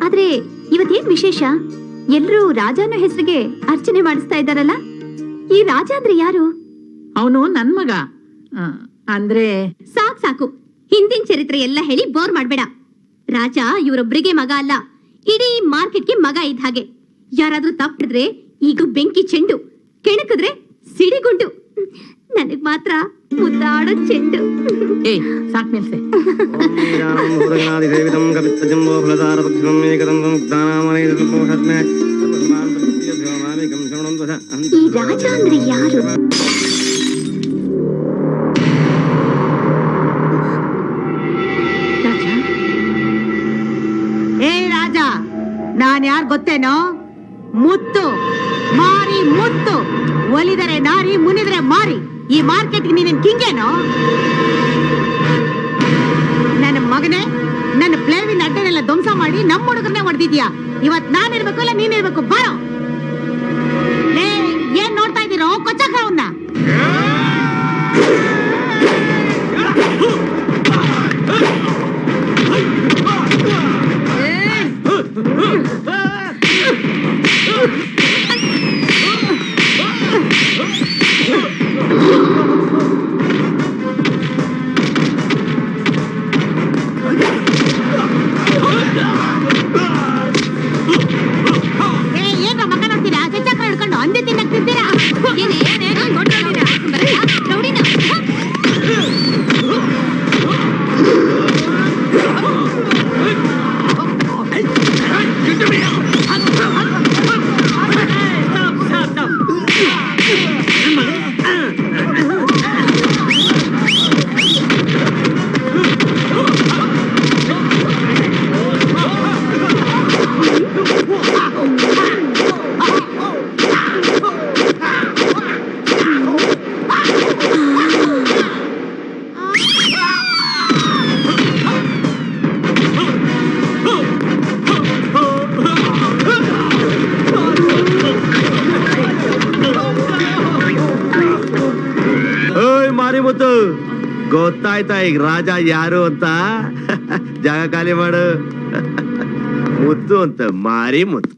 ಆದ್ರೆ ಇವತ್ತೇನ್ ವಿಶೇಷ? ಎಲ್ರೂ ರಾಜ ಅನ್ನೋ ಹೆಸರಿಗೆ ಅರ್ಚನೆ ಮಾಡಿಸ್ತಾ ಇದ್ದಾರಲ್ಲ, ಈ ರಾಜ ಅಂದ್ರೆ ಯಾರು? ಅವನು ನನ್ ಮಗ. ಅಂದ್ರೆ ಸಾಕು ಸಾಕು, ಹಿಂದಿನ ಚರಿತ್ರೆ ಎಲ್ಲ ಹೇಳಿ ಬೋರ್ ಮಾಡ್ಬೇಡ. ರಾಜ ಇವರೊಬ್ಬರಿಗೆ ಮಗ ಅಲ್ಲ, ಇಡೀ ಮಾರ್ಕೆಟ್ಗೆ ಮಗ ಇದ್ದ ಹಾಗೆ. ಯಾರಾದ್ರೂ ತಪ್ಪಿದ್ರೆ ಈಗ ಬೆಂಕಿ ಚೆಂಡು, ಕೆಣಕಿದ್ರೆ ಸಿಡಿಗುಂಡು. ನನಗ್ ಮಾತ್ರ ಮುದ್ದಾಡೋ ಚೆಂಡು. ಏ ಸಾಕ್ ನಿಲ್ಸೆ. ಈ ರಾಜ ಅಂದ್ರೆ ಯಾರು? ಏ ರಾಜ, ನಾನ್ ಯಾರ್ ಗೊತ್ತೇನೋ? ಮುತ್ತು, ಮಾರಿ ಮುತ್ತು. ಒಲಿದರೆ ನಾರಿ, ಮುನಿದರೆ ಮಾರಿ. ಈ ಮಾರ್ಕೆಟ್ಗೆ ನೀನೇನ್ ಕಿಂಗೇನೋ? ನನ್ನ ಮಗನೇ, ನನ್ನ ಪ್ಲೇವಿನ ಅಡ್ಡನೆಲ್ಲ ಧ್ವಂಸ ಮಾಡಿ ನಮ್ಮ ಹುಡುಗರನ್ನೇ ಹೊಡೆದಿದ್ಯಾ. ಇವತ್ ನಾನಿರ್ಬೇಕು ಇಲ್ಲ ನೀನಿರ್ಬೇಕು, ಬಾರೋ. ಏನ್ ನೋಡ್ತಾ ಇದ್ದೀರೋ? ಕೊಚ್ಚಕ್ರ ಅವನ್ನ. ಏನ್ ಮಗ ನೋಡ್ತೀರಾ? ಚಕ್ರ ಹಿಡ್ಕೊಂಡು ಅಂದೆ ತಿನ್ನಕ್ತಿದ್ದೀರಾ? ಮುತ್ತು, ಗೊತ್ತಾಯ್ತಾ ಈಗ ರಾಜ ಯಾರು ಅಂತ? ಜಾಗ ಖಾಲಿ ಮಾಡು. ಮುತ್ತು ಅಂತ ಮಾರಿ ಮುತ್ತು.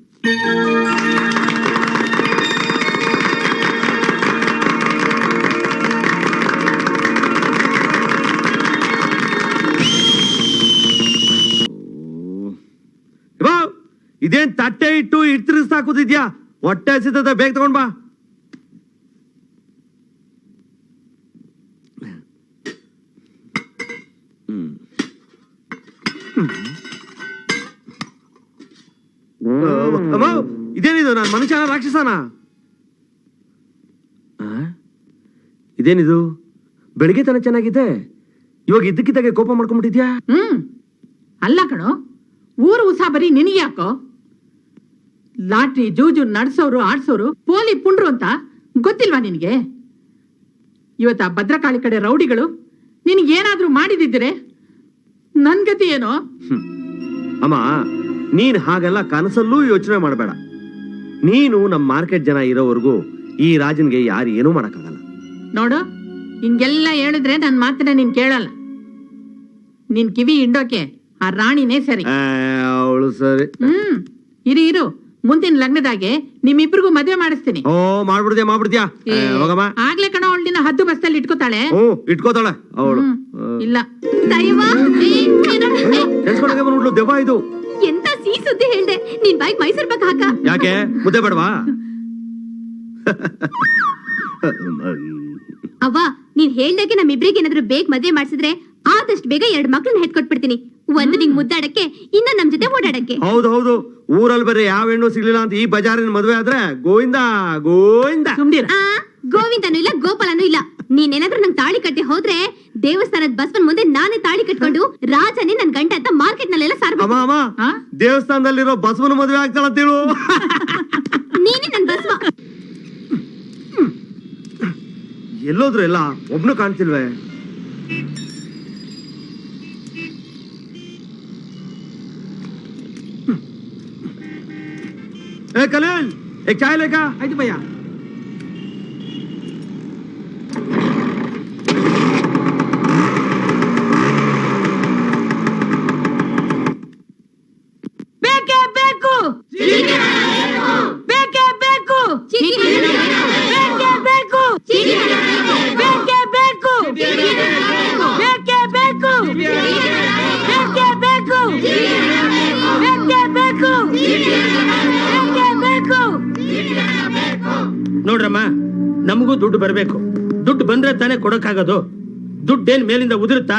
ಇದೇನ್ ತಟ್ಟೆ ಇಟ್ಟು ಇಡ್ತಿರಿಸ್ತಾಕುದಿದ್ಯಾ? ಹೊಟ್ಟೆ ಹಸಿತದ, ಬೇಗ ತಗೊಂಡ್ ಬಾ. ಇದೇನಿದು? ನಾನು ಮನುಷ್ಯನ ರಾಕ್ಷಸನ? ಇದೇನಿದು? ಬೆಳಿಗ್ಗೆ ತನ ಚೆನ್ನಾಗಿದೆ, ಇವಾಗ ಇದ್ದಕ್ಕಿದ್ದಾಗೆ ಕೋಪ ಮಾಡ್ಕೊಂಡ್ಬಿಟ್ಟಿದ್ಯಾ? ಅಲ್ಲ ಕಣೋ, ಊರು ಉಸಾಬರಿ ನಿನಗೆ ಯಾಕೋ? ಲಾಟ್ರಿ ಜೂಜು ನಡ್ಸೋರು ಆಡ್ಸೋರು ಪೋಲಿ ಪುಂಡ್ರು ಅಂತ ಗೊತ್ತಿಲ್ವಾ ನಿನಗೆ? ಇವತ್ತ ಭದ್ರಕಾಳಿ ಕಡೆ ರೌಡಿಗಳು ನಿನಗೇನಾದ್ರೂ ಮಾಡಿದಿದ್ರೆ ನನ್ ಗತಿ ಏನೋ? ಅಮ್ಮ ನೀನ್ ಹಾಗೆಲ್ಲ ಕನಸಲ್ಲೂ ಯೋಚನೆ ಮಾಡಬೇಡ. ನೀನು ನಮ್ಮ ಮಾರ್ಕೆಟ್ ಜನ ಇರೋವರೆಗೂ ಈ ರಾಜನ್ಗೆ ಯಾರು ಏನೂ ಮಾಡಕ್ಕಾಗಲ್ಲ. ನೋಡು, ಹಿಂಗೆಲ್ಲ ಹೇಳಿದ್ರೆ ನನ್ ಮಾತನ್ನ ನೀನ್ ಕೇಳಲ್ಲ. ನಿನ್ ಕಿವಿ ಹಿಂಡೋಕೆ ಆ ರಾಣಿನೇ ಸರಿ. ಅವಳು ಸರಿ. ಇರು ಮುಂದಿನ ಲಗ್ನದಾಗೆ ನಿಮ್ಮಿಬ್ರಿಗೂ ಮದ್ವೆ ಮಾಡಿಸ್ತೀನಿ. ಓ ಮಾಡ್ಬಿಡ್ತೀಯ ಹೋಗಮ್ಮ. ಆಗ್ಲೇ ಕಣ ಅವಳು ನಿನ್ನ ಹದ್ದು ಬಸ್ತಲ್ಲಿ ಇಟ್ಕೋತಾಳೆ. ಇಟ್ಕೋತಾಳೆ ಅವಳು. ಇಲ್ಲ ನೋಡ್ಲು ದೆವ್ವ ಇದು. ಎಂತ ಸಿಹಿ ಸುದ್ದಿ ಹೇಳ್ದೆ, ನಿನ್ ಬಾಯಿಗೆ ಮೈಸೂರ್ ಪಾಕ್ ಹಾಕ. ಯಾಕೆ ಮುದ್ದೆ ಬೇಡವಾ? ಅವ್ವ, ನೀನ್ ಹೇಳ್ದಾಗೆ ನಮ್ಮಿಬ್ರಿಗೆ ಏನಾದ್ರು ಬೇಗ ಮದ್ವೆ ಮಾಡ್ಸಿದ್ರೆ ಆದಷ್ಟು ಬೇಗ 2 ಮಕ್ಳನ್ನ ಹೆತ್ಕೊಟ್ಬಿಡ್ತೀನಿ. ಒಂದು ನಿಂಗ್ ಮುದ್ದಾಡಕ್ಕೆ, ಇನ್ನ ನಮ್ ಜೊತೆ ಓಡಾಡಕ್ಕೆ. ಹೌದು ಊರಲ್ಲಿ ಬೇರೆ ಯಾವ ಹೆಣ್ಣು ಸಿಗ್ಲಿಲ್ಲ ಅಂತ ಈ ಬಜಾರಿನ ಮದ್ವೆ ಆದ್ರೆ ಗೋವಿಂದ ಗೋವಿಂದ. ಗೋವಿಂದನೂ ಇಲ್ಲ, ಗೋಪಾಲನೂ ಇಲ್ಲ. ನೀನೇನಾದ್ರೂ ನಂಗೆ ತಾಳಿ ಕಟ್ಟಿ ಹೋದ್ರೆ ದೇವಸ್ಥಾನದ ಬಸವನ್ ಮುಂದೆ ನಾನೇ ತಾಳಿ ಕಟ್ಕೊಂಡು ರಾಜನೇ ನನ್ ಗಂಡ ಅಂತ ಮಾರ್ಕೆಟ್ ನಲ್ಲೆಲ್ಲ ಸಾರ್ಬೇಕು. ದೇವಸ್ಥಾನದಲ್ಲಿರೋ ಬಸವನ ಮದ್ವೆ ಆಗ್ತಾಳಂತೇಳು. ನೀನೇ ನನ್ ಬಸವ. ಎಲ್ಲೋದ್ರು ಎಲ್ಲ ಒಬ್ನು ಕಾಣ್ತಿಲ್ವೇ? ಕಲೇಲ್ एक चाय लेगा? ಆಯ್ತು ಭಯ್ಯ. ಬೇಕೇ ಬೇಕು, ಬೇಕೇ ಬೇಕು, ಬೇಕೇ ಬೇಕು, ಬೇಕೇ ಬೇಕು, ಬೇಕೇ ಬೇಕು, ಬೇಕೇ ಬೇಕು, ಬೇಕೇ ಬೇಕು, ನೋಡ್ರಮ್ಮ, ನಮಗೂ ದುಡ್ಡು ಬರ್ಬೇಕು. ದುಡ್ಡು ಬಂದ್ರೆ ತಾನೇ ಕೊಡಕ್ಕಾಗೋದು. ದುಡ್ಡೇನ್ ಮೇಲಿಂದ ಉದುರುತ್ತಾ?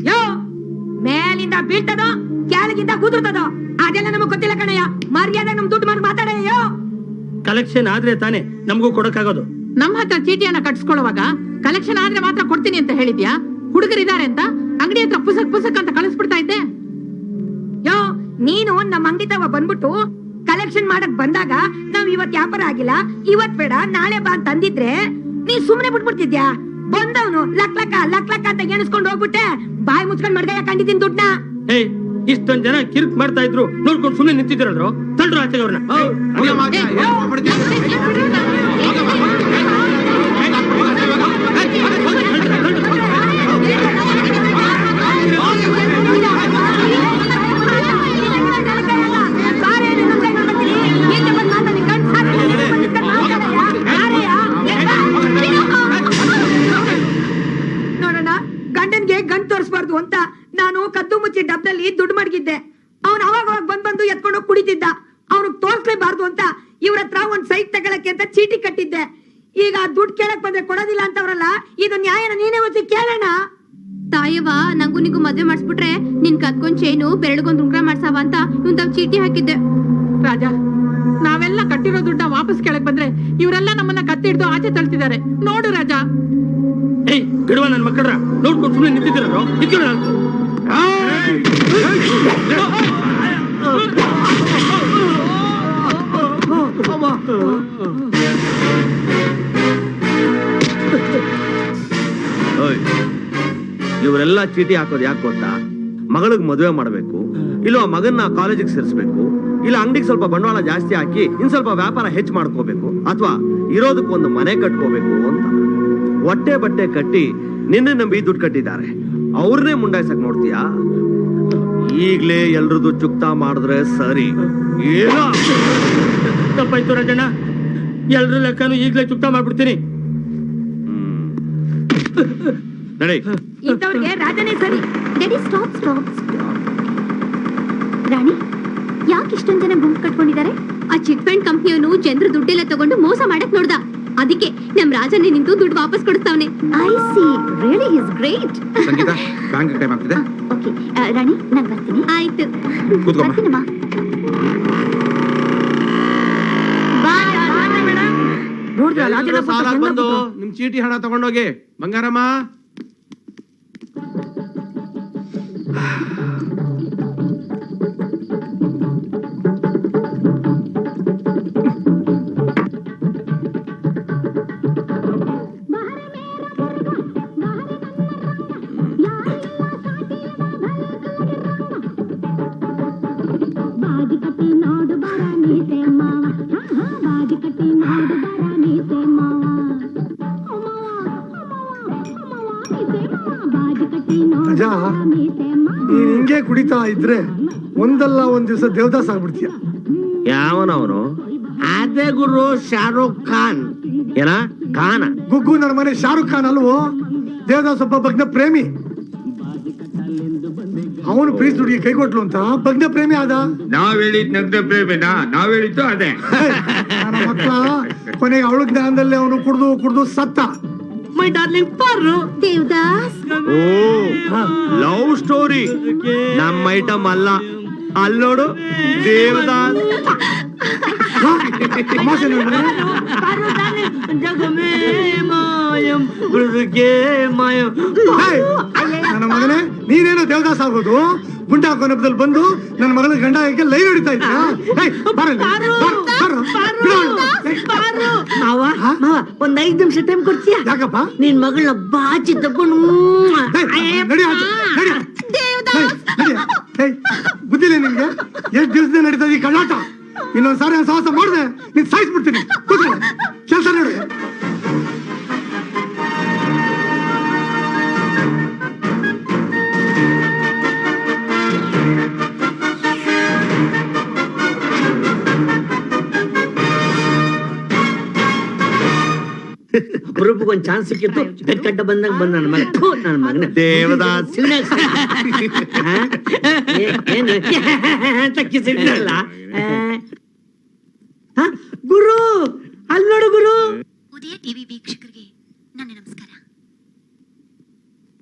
ಯೋ, ಮೇಲಿಂದ ಬೀಳ್ತದೋ ಕೆಳಗಿಂದ ಕುದುರ್ತದೋ ಅದೆಲ್ಲ ನಮಗ್ ಗೊತ್ತಿಲ್ಲ ಕಣಯ್ಯ. ಮರ್ಯಾದೆ ನಮ್ ದುಡ್ಡು ಮಾಡಿ ಮಾತಾಡಯ್ಯೋ. ಕಲೆಕ್ಷನ್ ಆದ್ರೆ ತಾನೇ ನಮಗೂ ಕೊಡಕ್ಕಾಗೋದು. ನಮ್ಮ ಹತ್ರ ಚೀಟಿಯನ್ನ ಕಟ್ಸ್ಕೊಳ್ಳುವಾಗ ಕಲೆಕ್ಷನ್ ಆದ್ರೆ ಮಾತ್ರ ಕೊಡ್ತೀನಿ ಅಂತ ಹೇಳಿದ್ಯಾ? ಹುಡುಗರಿದ್ದಾರೆ ಅಂತ ಅಂಗಡಿ ಹತ್ರ ಪುಸಕ್ ಅಂತ ಕಳಿಸ್ಬಿಡ್ತಾ ಇದ್ದೆ. ಯೋ, ನೀನು ನಮ್ಮ ಅಂಗಡಿ ತವ ಬಂದ್ಬಿಟ್ಟು ಕಲೆಕ್ಷನ್ ಮಾಡಕ್ ಬಂದಾಗ ನಾವ್ ಇವತ್ ವ್ಯಾಪಾರ ಆಗಿಲ್ಲ, ಇವತ್ ಬೇಡ ನಾಳೆ ಬಾ ಅಂತಂದಿದ್ರೆ ನೀ ಸುಮ್ನೆ ಬಿಟ್ಬಿಡ್ತಿದ್ಯಾ? ಬಂದವನು ಲಕ್ ಲಕ್ಕ ಅಂತ ಎಣಿಸ್ಕೊಂಡು ಹೋಗ್ಬಿಟ್ಟೆ ಬಾಯಿ ಮುಚ್ಕೊಂಡ್ ಮಡ್ಗಯ್ಯ ಕಂಡಿದ್ದೀನಿ ದುಡ್ಡನ್ನ. ಏಯ್, ಇಷ್ಟೊಂದ್ ಜನ ಕಿರ್ಕ್ ಮಾಡ್ತಾ ಇದ್ರು ನೋಡ್ಕೊಂಡು ಸುಮ್ಮನೆ ನಿಂತಿದ್ರಲ್ರು, ತಳ್ರು ಆಚೆಗೆ ಅವ್ರನ್ನ. ನೋಡೋಣ, ಗಂಡನ್ಗೆ ಗಂಟ್ ತೋರಿಸಬಾರ್ದು ಅಂತ ನಾನು ಕದ್ದು ಮುಚ್ಚಿ ಡಬ್ಬದಲ್ಲಿ ದುಡ್ಡು ಮಡಗಿದ್ದೆ. ಅವ್ನು ಅವಾಗ ಬಂದು ಎತ್ಕೊಂಡು ಕುಡಿತಿದ್ದ. ಅವ್ನಿಗೆ ತೋರ್ಸ್ಲೇಬಾರ್ದು ಅಂತ ಇವ್ರ ಹತ್ರ ಒಂದ್ ಸೈಟ್ ತಗೊಳಕ್ಕೆ ಅಂತ ಚೀಟಿ ಕಟ್ಟಿದ್ದೆ. ಈಗ ದುಡ್ಡು ಕೇಳಕ್ ಬಂದ್ರೆ ಕೊಡೋದಿಲ್ಲ ಅಂತವ್ರಲ್ಲ, ಇದು ನ್ಯಾಯನ ನೀನೇ ಒತ್ತಿ ಕೇಳೋಣ. ತಾಯವ್ವ, ನಂಗೂ ನಿಂಗೂ ಮದ್ವೆ ಮಾಡಿಸ್ಬಿಟ್ರೆ ನಿನ್ ಕತ್ಕೊಂಡ್ ಚೈನು ಬೆರಳಿಗೊಂದ್ ಉಂಗ್ರ ಮಾಡ್ಸವ ಅಂತ ಇವಂತಾವ್ ಚೀಟಿ ಹಾಕಿದ್ದೆ. ರಾಜ, ನಾವೆಲ್ಲ ಕಟ್ಟಿರೋ ದುಡ್ಡ ವಾಪಸ್ ಕೇಳಕ್ ಬಂದ್ರೆ ಇವರೆಲ್ಲ ನಮ್ಮನ್ನ ಕತ್ತಿಡ್ದು ಆಚೆ ತಳ್ತಿದ್ದಾರೆ. ನೋಡು ರಾಜ. ಏಯ್, ಬಿಡುವ ನನ್ ಮಕ್ಕಳ್ರ, ನೋಡ್ಕೊಂಡು ಸುಮ್ಮನೆ ನಿಂತಿದ್ರಲ್ರು. ಇವರೆಲ್ಲ ಚೀಟಿ ಹಾಕೋದು ಯಾಕೆ ಗೊತ್ತಾ? ಮಗಳಿಗೆ ಮದುವೆ ಮಾಡಬೇಕು, ಇಲ್ಲ ಮಗನ್ನ ಕಾಲೇಜಿಗೆ ಸೇರಿಸಬೇಕು, ಇಲ್ಲ ಅಂಗಡಿಗೆ ಸ್ವಲ್ಪ ಬಂಡವಾಳ ಜಾಸ್ತಿ ಹಾಕಿ ಇನ್ ಸ್ವಲ್ಪ ವ್ಯಾಪಾರ ಹೆಚ್ಚು ಮಾಡ್ಕೋಬೇಕು, ಅಥವಾ ಇರೋದಕ್ಕೊಂದು ಮನೆ ಕಟ್ಕೋಬೇಕು ಅಂತ. ಹೊಟ್ಟೆ ಬಟ್ಟೆ ಕಟ್ಟಿ ನಿನ್ನೆ ನಂಬಿ ದುಡ್ಡು ಕಟ್ಟಿದ್ದಾರೆ. ಅವ್ರನ್ನೇ ಮುಂಡಾಯ್ಸಕ್ ನೋಡ್ತೀಯಾ? ಈಗ್ಲೇ ಎಲ್ರದ್ದು ಚುಕ್ತಾ ಮಾಡಿದ್ರೆ ಸರಿ. ತಪ್ಪಾಯ್ತು ರಾಜಣ್ಣ, ಎಲ್ರ ಲೆಕ್ಕನು ಈಗ್ಲೇ ಚುಕ್ತಾ ಮಾಡ್ಬಿಡ್ತೀನಿ. ನಡಿ. ಇಂಥವ್ರಿಗೆ ರಾಜನೇ ಸರಿ. Daddy, stop. ರಾಣಿ, ಯಾಕೆ ಇಷ್ಟೊಂದ್ ಜನ ಗುಂಪು ಕಟ್ಕೊಂಡಿದ್ದಾರೆ? ಆ ಚಿಟ್ ಫಂಡ್ ಕಂಪ್ನಿಯವನು ಜನರು ದುಡ್ಡೆಲ್ಲ ತಗೊಂಡು ಮೋಸ ಮಾಡಕ್ ನೋಡ್ದ. ಅದಕ್ಕೆ ನಮ್ ರಾಜನೇ ನಿಂತು ದುಡ್ಡು ವಾಪಸ್ ಕೊಡಿಸ್ತಾವನೆ. I see, really is great. Sangeetha, bank time ಆಗ್ತಿದೆ. ಓಕೆ ರಾಣಿ, ನಾನು ಬರ್ತೀನಿ. ಆಯ್ತು, ಬರ್ತೀನಮ್ಮ. ಸಾಲ ಬಂದು ನಿಮ್ ಚೀಟಿ ಹಣ ತಗೊಂಡೋಗಿ. ಬಂಗಾರಮ್ಮ, ಪ್ರಜಾ, ನೀನ್ ಹಿಂಗೆ ಕುಡಿತಾ ಇದ್ರೆ ಒಂದಲ್ಲ ಒಂದ್ ದಿವಸ ದೇವದಾಸ್ ಆಗ್ಬಿಡ್ತೀಯ. ಯಾವನವನು? ಅದೇ ಗುರು ಶಾರುಖ್ ಖಾನ್. ಏನ ಖಾನ? ಗುಗ್ಗು ನನ್ನ ಮನೆ ಶಾರುಖ್ ಖಾನ್ ಅಲ್ವೋ? ದೇವದಾಸ್ ಒಬ್ಬ ಭಗ್ನ ಪ್ರೇಮಿ. ಅವನು ಪ್ರೀತಿ ಹುಡುಗಿ ಕೈಕೊಟ್ಲು ಅಂತ ಭಗ್ನ ಪ್ರೇಮಿ ಆದ. ನಾವ್ ಹೇಳಿದ್ ನಗ್ನ ಪ್ರೇಮಿನಾ? ನಾವ್ ಹೇಳಿದ್ದು ಅದೇ. ನನ್ನ ಮಕ್ಕಳ ಕೊನೆಗೆ ಅವಳ ಜ್ಞಾನದಲ್ಲಿ ಅವನು ಕುಡ್ದು ಸತ್ತ. ಮೈ ಡಾರ್ಲಿಂಗ್ ಪಾರು. ದೇವದಾಸ್, ಓ, ಲವ್ ಸ್ಟೋರಿ. ನಮ್ಮ ಐಟಮ್ ಅಲ್ಲ. ಅಲ್ಲೋಡು, ದೇವದಾಸ್. ತಮಾಷೆ ನೋಡಿದ್ರೆ ನನ್ನ ಮಗನೇ, ನೀನೇನೋ ದೇವದಾಸ್ ಆಗೋದು ಗುಂಡಾ ಕೊನೆಪದಲ್ಲಿ ಬಂದು ನನ್ನ ಮಗನ ಗಂಡ ಹಾಕಿ ಲೈವ್ ಹೊಡಿತಾ ಇದ್ದ. ಮಾವ ಒಂದ್ 5 ನಿಮಿಷ ಟೈಮ್ ಕೊಡ್ತೀಯ? ಯಾಕಪ್ಪ? ನಿನ್ ಮಗಳನ್ನ ಬಾಚಿ ತಗೊಂಡು ಬುದ್ಧಿಲ್ಲ ನಿನ್ಗೆ? ಎಷ್ಟ್ ದಿವಸದಿಂದ ನಡೀತಾ ಈ ಕಳ್ಳಾಟ. ಇನ್ನೊಂದ್ಸಾರಿ ಸಾಹಸ ಮಾಡಿದೆ ನೀನ್ ಸಾಯಿಸ್ಬಿಡ್ತೀನಿ. ಕೆಲಸ ನೋಡಿ. ಅಪರೂಪಕ್ಕೊಂದ್ ಚಾನ್ಸ್ ಸಿಕ್ಕಿತ್ತು. ಬೆಕ್ಕಡ್ಡ ಬಂದಂಗ ಬಂದ ನನ್ನ ಮಗ. ನನ್ನ ಮಗನ ದೇವದಾಸ್. ಏನು ತಕ್ಕಿಸಿಲ್ಲ ಗುರು? ಅಲ್ಲಿ ನೋಡು ಗುರು. ಉದಯ ಟಿವಿ ವೀಕ್ಷಕರಿಗೆ ನನ್ನ ನಮಸ್ಕಾರ.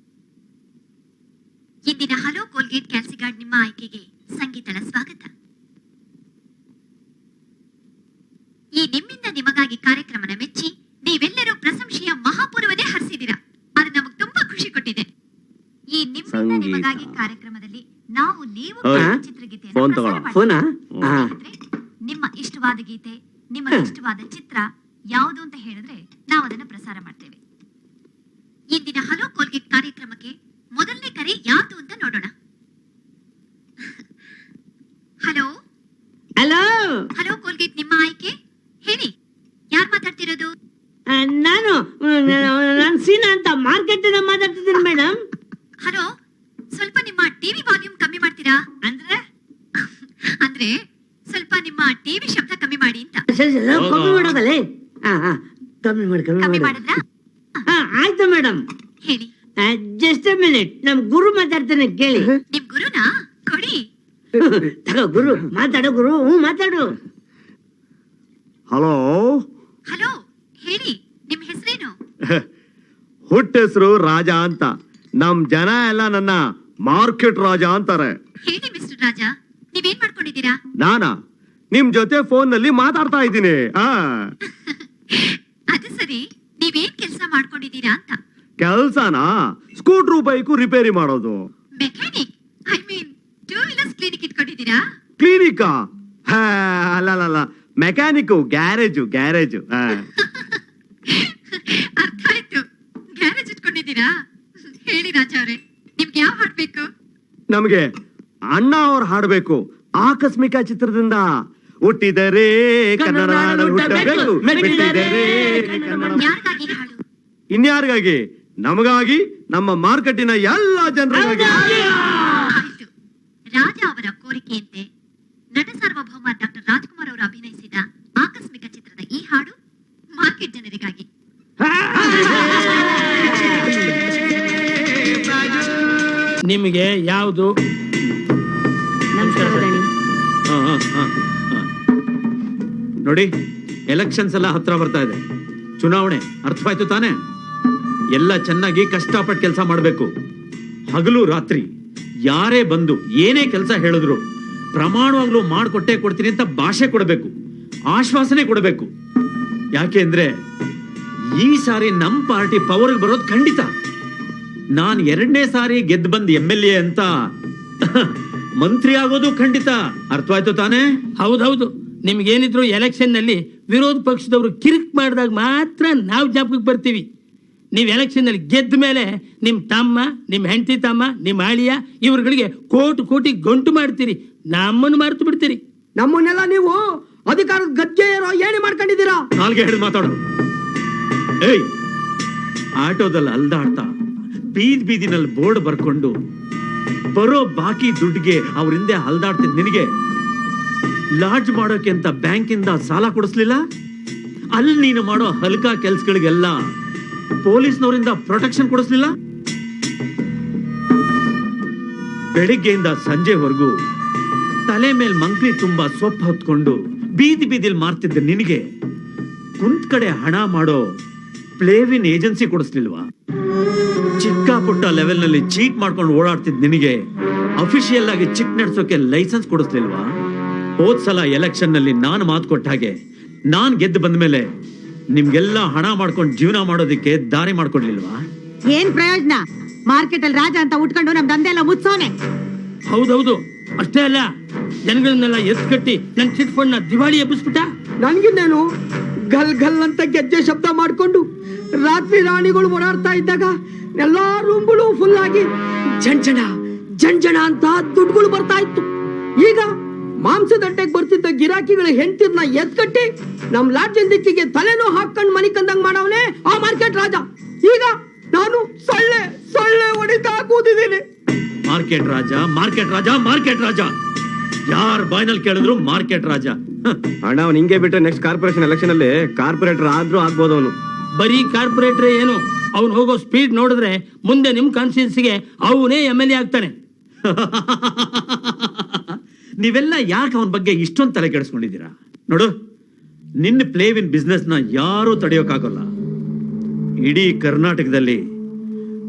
ಇಂದಿನ ಹಲೋ ಕೋಲ್ಗೇಟ್ ಕ್ಯಾಲ್ಸಿಗಾರ್ಡ್ ನಿಮ್ಮ ಆಯ್ಕೆಗೆ ಸಂಗೀತಳ ಸ್ವಾಗತ. ಈ ನಿಮ್ಮಿಂದ ನಿಮಗಾಗಿ ಕಾರ್ಯಕ್ರಮನ ಮೆಚ್ಚಿ ನೀವೆಲ್ಲರೂ ಪ್ರಶಂಸೆಯ ಮಹಾಪೂರ್ವದೇ ಹರಿಸಿದಿರ. ಅದು ನಮಗೆ ತುಂಬಾ ಖುಷಿ ಕೊಟ್ಟಿದೆ. ಈ ನಿಮ್ಮಿಂದ ನಿಮಗಾಗಿ ಕಾರ್ಯಕ್ರಮದಲ್ಲಿ ನಾವು ನೀವು ಚಿತ್ರಗೀತೆಯನ್ನು ನಿಮ್ಮ ಇಷ್ಟವಾದ ಗೀತೆ, ನಿಮ್ಮ ಇಷ್ಟವಾದ ಚಿತ್ರ ಯಾವುದು ಅಂತ ಹೇಳಿದ್ರೆ ನಾವು ಅದನ್ನ ಪ್ರಸಾರ ಮಾಡ್ತೇವೆ. ಇಂದಿನ ಹಲೋ ಕೋಲ್ಗೇಟ್ ಕಾರ್ಯಕ್ರಮಕ್ಕೆ ಮೊದಲನೇ ಕರೆ ಯಾವುದು ಅಂತ ನೋಡೋಣ. ಹಲೋ ಹಲೋ ಹಲೋ ಕೋಲ್ಗೇಟ್ ನಿಮ್ಮ ಆಯ್ಕೆ ಹೇಳಿ. ಯಾರು ಮಾತಾಡ್ತಿರೋದು? ನಾನು ಸೀನಾ ಅಂತ ಮಾರ್ಕೆಟ್ ಮಾತಾಡ್ತಿದ್ದೀನಿ ಮೇಡಮ್. ಹಲೋ, ಸ್ವಲ್ಪ ನಿಮ್ಮ ಟಿವಿ ವಾಲ್ಯೂಮ್ ಕಮ್ಮಿ ಮಾಡ್ತೀರಾ? ಅಂದ್ರೆ ಸ್ವಲ್ಪ ನಿಮ್ಮ ಟಿವಿ ಶಬ್ದ ಕಮ್ಮಿ ಮಾಡಿ ಅಂತ. ಕಮ್ಮಿ ಮಾಡೋದಲ್ಲೇ? ಕಮ್ಮಿ ಮಾಡಿದ್ರಾ? ಆಯ್ತು ಮೇಡಮ್. ಹೇಳಿ. ಜಸ್ಟ್ ಎ ಮಿನಿಟ್, ನಮ್ ಗುರು ಮಾತಾಡ್ತಾನೆ ಕೇಳಿ. ನಿಮ್ ಗುರುನಾ? ಕೊಡಿ. ತಗೋ ಗುರು, ಮಾತಾಡು ಗುರು. ಮಾತಾಡು. ಹಲೋ ಹಲೋ, ಹೇಳಿ. ನಿಮ್ ಹೆಸರೇನು? ಹುಟ್ಟ ಹೆಸರು ರಾಜ ಅಂತ. ನಮ್ ಜನ ಎಲ್ಲ ನನ್ನ ಮಾರ್ಕೆಟ್ ರಾಜ ಅಂತಾರೆ. ಹೇಳಿ ಮಿಸ್ಟರ್ ರಾಜ, ನೀವೇನ್ ಮಾಡ್ಕೊಂಡಿದ್ದೀರಾ? ನಾನಾ ನಿಮ್ ಜೊತೆ ಫೋನ್ ನಲ್ಲಿ ಮಾತಾಡ್ತಾ ಇದ್ದೀನಿ. ಅದು ಸರಿ, ನೀವೇನ್ ಕೆಲಸ ಮಾಡ್ಕೊಂಡಿದ್ದೀರಾ ಅಂತ. ಕೆಲ್ಸನಾ? ಸ್ಕೂಟ್ರು ಬೈಕು ರಿಪೇರಿ ಮಾಡೋದು. Mechanic? I mean 2 wheelers clinic ಇಟ್ಕೊಂಡಿದ್ದೀರಾ? ಕ್ಲಿನಿಕಾ? ಅಲ್ಲ, ಮೆಕ್ಯಾನಿಕ್ ಗ್ಯಾರೇಜು. ಅರ್ಥ ಆಯ್ತು, ಗ್ಯಾರೇಜ್ ಇಟ್ಕೊಂಡಿದ್ದೀರಾ. ಹೇಳಿ ರಾಜ ಅವರೇ, ನಿಮ್ಗೆ ಯಾವ ಹಾಡ್ಬೇಕು? ನಮ್ಗೆ ಅಣ್ಣ ಅವ್ರು ಹಾಡ್ಬೇಕು. ಆಕಸ್ಮಿಕ ಚಿತ್ರದಿಂದ ಹುಟ್ಟಿದರೆ ಕನ್ನಡ ಹುಟ್ಟಬೇಕು. ಯಾರಿಗಾಗಿ ಹಾಡು? ಇನ್ಯಾರಿಗಾಗಿ? ನಮಗಾಗಿ, ನಮ್ಮ ಮಾರ್ಕೆಟಿನ ಎಲ್ಲ ಜನರಿಗಾಗಿ. ಆಯ್ತು. ರಾಜ ಅವರ ಕೋರಿಕೆಯಂತೆ ನಟ ಸಾರ್ವಭೌಮ ಡಾಕ್ಟರ್ ರಾಜ್ಕುಮಾರ್ ಅವರು ಅಭಿನಯಿಸಿದ ಆಕಸ್ಮಿಕ ಚಿತ್ರದ ಈ ಹಾಡು ಮಾರ್ಕೆಟ್ ಜನರಿಗಾಗಿ. ನಿಮಗೆ ಯಾವುದು? ನೋಡಿ, ಎಲೆಕ್ಷನ್ಸ್ ಎಲ್ಲ ಹತ್ರ ಬರ್ತಾ ಇದೆ. ಚುನಾವಣೆ ಅರ್ಥವಾಯ್ತು ತಾನೆ? ಎಲ್ಲ ಚೆನ್ನಾಗಿ ಕಷ್ಟಪಟ್ಟು ಕೆಲಸ ಮಾಡಬೇಕು. ಹಗಲು ರಾತ್ರಿ ಯಾರೇ ಬಂದು ಏನೇ ಕೆಲಸ ಹೇಳಿದ್ರು ಪ್ರಮಾಣವಾಗ್ಲೂ ಮಾಡ್ಕೊಟ್ಟೆ ಕೊಡ್ತೀನಿ ಅಂತ ಭಾಷೆ ಕೊಡಬೇಕು, ಆಶ್ವಾಸನೆ ಕೊಡಬೇಕು. ಯಾಕೆ ಅಂದ್ರೆ ಈ ಸಾರಿ ನಮ್ ಪಾರ್ಟಿ ಪವರ್ಗೆ ಬರೋದು ಖಂಡಿತ. ನಾನ್ 2ನೇ ಸಾರಿ ಗೆದ್ದು ಬಂದ್ MLA ಅಂತ ಮಂತ್ರಿ ಆಗೋದು ಖಂಡಿತ. ಅರ್ಥವಾಯ್ತು ತಾನೇ? ಹೌದೌದು. ನಿಮ್ಗೇನಿದ್ರು ಎಲೆಕ್ಷನ್ ನಲ್ಲಿ ವಿರೋಧ ಪಕ್ಷದವರು ಕಿರಿಕ್ ಮಾಡಿದಾಗ ಮಾತ್ರ ನಾವು ಜ್ಞಾಪಕಕ್ಕೆ ಬರ್ತೀವಿ. ನೀವು ಎಲೆಕ್ಷನ್ ನಲ್ಲಿ ಗೆದ್ದ ಮೇಲೆ ನಿಮ್ ತಮ್ಮ, ನಿಮ್ ಹೆಂಡತಿ ತಮ್ಮ, ನಿಮ್ ಆಳಿಯ ಇವ್ರುಗಳಿಗೆ ಕೋಟಿ ಗಂಟು ಮಾಡ್ತೀರಿ, ನಮ್ಮನ್ನು ಮರೆತು ಬಿಡ್ತೀರಿ. ನಮ್ಮನ್ನೆಲ್ಲ ನೀವು ಅಧಿಕಾರದ ಗದ್ಗೆ ಇರೋ ಏಣಿ ಮಾಡ್ಕೊಂಡಿದ್ದೀರಾ. ನಾಲ್ಗೆ ಹಿಡಿದು ಮಾತಾಡು. ಏಯ್, ಆಟೋದಲ್ಲಿ ಅಲ್ದಾಡ್ತಾ ಬೀದಿನಲ್ಲಿ ಬೋರ್ಡ್ ಬರ್ಕೊಂಡು ಬರೋ ಬಾಕಿ ದುಡ್ಡಿಗೆ ಅವ್ರ ಹಿಂದೆ ಹಲ್ದಾಡ್ತಿದ್ ನಿನಗೆ ಲಾಡ್ಜ್ ಮಾಡೋಕೆ ಅಂತ ಬ್ಯಾಂಕಿಂದ ಸಾಲ ಕೊಡಿಸ್ಲಿಲ್ಲ? ಅಲ್ಲಿ ನೀನು ಮಾಡೋ ಹಲ್ಕಾ ಕೆಲ್ಸಗಳಿಗೆಲ್ಲ ಪೊಲೀಸ್ನವರಿಂದ ಪ್ರೊಟೆಕ್ಷನ್ ಕೊಡಿಸ್ಲಿಲ್ಲ? ಬೆಳಿಗ್ಗೆಯಿಂದ ಸಂಜೆವರೆಗೂ ತಲೆ ಮೇಲೆ ಮಂಕ್ಲಿ ತುಂಬಾ ಸೊಪ್ಪು ಹೊತ್ಕೊಂಡು ಬೀದಿಲಿ ಮಾರ್ತಿದ್ದ ನಿನಗೆ ಕುಂತ್ ಕಡೆ ಹಣ ಮಾಡೋ ಪ್ಲೇವಿನ್ ಏಜೆನ್ಸಿ ಕೊಡಿಸ್ಲಿಲ್ವಾ? ಚಿಕ್ಕ ಪುಟ್ಟ ಲೆವೆಲ್ ನಲ್ಲಿ ಚೀಟ್ ಮಾಡ್ಕೊಂಡು ಓಡಾಡ್ತಿದ್ ನಿನಗೆ ಅಫಿಷಿಯಲ್ ಆಗಿ ಚಿಕ್ ನಡೆಸೋಕೆ ಲೈಸೆನ್ಸ್ ಕೊಡಿಸ್ಲಿಲ್ವಾ? ಹೋದ್ ಸಲ ಎಲೆಕ್ಷನ್ ನಲ್ಲಿ ನಾನು ಮಾತು ಕೊಟ್ಟ ಹಾಗೆ ನಾನ್ ಗೆದ್ದು ಬಂದ ಮೇಲೆ ನಿಮ್ಗೆಲ್ಲ ಹಣ ಮಾಡ್ಕೊಂಡು ಜೀವನ ಮಾಡೋದಿಕ್ಕೆ ದಾರಿ ಮಾಡ್ಕೊಡ್ಲಿಲ್ವಾ? ಏನ್ ಪ್ರಯೋಜನ? ಮಾರ್ಕೆಟ್ ಅಲ್ಲಿ ರಾಜ ಅಂತ ಉಟ್ಕೊಂಡು ನಮ್ ದಂಧೆ ಎಲ್ಲ ಮುಚ್ಚೋನೆ. ಹೌದೌದು, ಅಷ್ಟೇ ಅಲ್ಲ, ಜನಗಳನ್ನೆಲ್ಲ ಎಸ್ಕಟ್ಟಿ ನನ್ ಚಿಟ್ ಫಂಡ್ ನ ದಿವಾಳಿ ಎಬ್ಬಿಸ್ಬಿಟ್ಟ. ನನ್ಗಿನ್ನೇನು ಗಲ್ ಗಲ್ ಅಂತ ಗೆಜ್ಜೆ ಶಬ್ದ ಮಾಡ್ಕೊಂಡು ರಾತ್ರಿ ರಾಣಿಗಳು ಓಡಾಡ್ತಾ ಇದ್ದಾಗ ಎಲ್ಲಾ ರೂಮ್ಗಳು ಫುಲ್ ಆಗಿ ಜಂಜಣ ಅಂತ ದುಡ್ಡುಗಳು ಬರ್ತಾ ಇತ್ತು. ಈಗ ಮಾಂಸದಡ್ಡೆಗೆ ಬರ್ತಿದ್ದ ಗಿರಾಕಿಗಳ ಹೆಂಡತಿರ್ನ ಎತ್ಕಟ್ಟಿ ನಮ್ ಲಾಡ್ಜಿನ ದಿಕ್ಕಿಗೆ ತಲೆನೂ ಹಾಕೊಂಡು ಮನಿ ಕಂದಂಗ್ ಮಾಡವನೇ ಆ ಮಾರ್ಕೆಟ್ ರಾಜ. ಈಗ ನಾನು ಸೊಳ್ಳೆ ಹೊಡಿತಾ ಕೂತಿದ್ದೀನಿ. ಮಾರ್ಕೆಟ್ ರಾಜ, ಮಾರ್ಕೆಟ್ ರಾಜ, ಮಾರ್ಕೆಟ್ ರಾಜ, ಯಾರ ಬಾಯ್ನಲ್ಲಿ ಕೇಳಿದ್ರು ಮಾರ್ಕೆಟ್ ರಾಜ. ಅಣ್ಣ ಅವ್ನು ಹಿಂಗೆ ಬಿಟ್ರೆ ನೆಕ್ಸ್ಟ್ ಕಾರ್ಪೊರೇಷನ್ ಎಲೆಕ್ಷನ್ ಅಲ್ಲಿ ಕಾರ್ಪೊರೇಟರ್ ಆದ್ರೂ ಆಗ್ಬೋದು ಅವನು. ಬರೀ ಕಾರ್ಪೊರೇಟರ್ ಏನು, ಅವ್ನು ಹೋಗೋ ಸ್ಪೀಡ್ ನೋಡಿದ್ರೆ ಮುಂದೆ ನಿಮ್ ಕಾನ್ಸ್ಟಿಟ್ಯೂನ್ಸಿಗೆ ಅವನೇ MLA ಆಗ್ತಾನೆ. ನೀವೆಲ್ಲ ಯಾಕೆ ಅವನ ಬಗ್ಗೆ ಇಷ್ಟೊಂದು ತಲೆ ಕೆಡಿಸ್ಕೊಂಡಿದ್ದೀರಾ? ನೋಡು, ನಿನ್ನ ಪ್ಲೇವಿನ್ ಬಿಸ್ನೆಸ್ ನ ಯಾರೂ ತಡೆಯೋಕ್ಕಾಗಲ್ಲ. ಇಡೀ ಕರ್ನಾಟಕದಲ್ಲಿ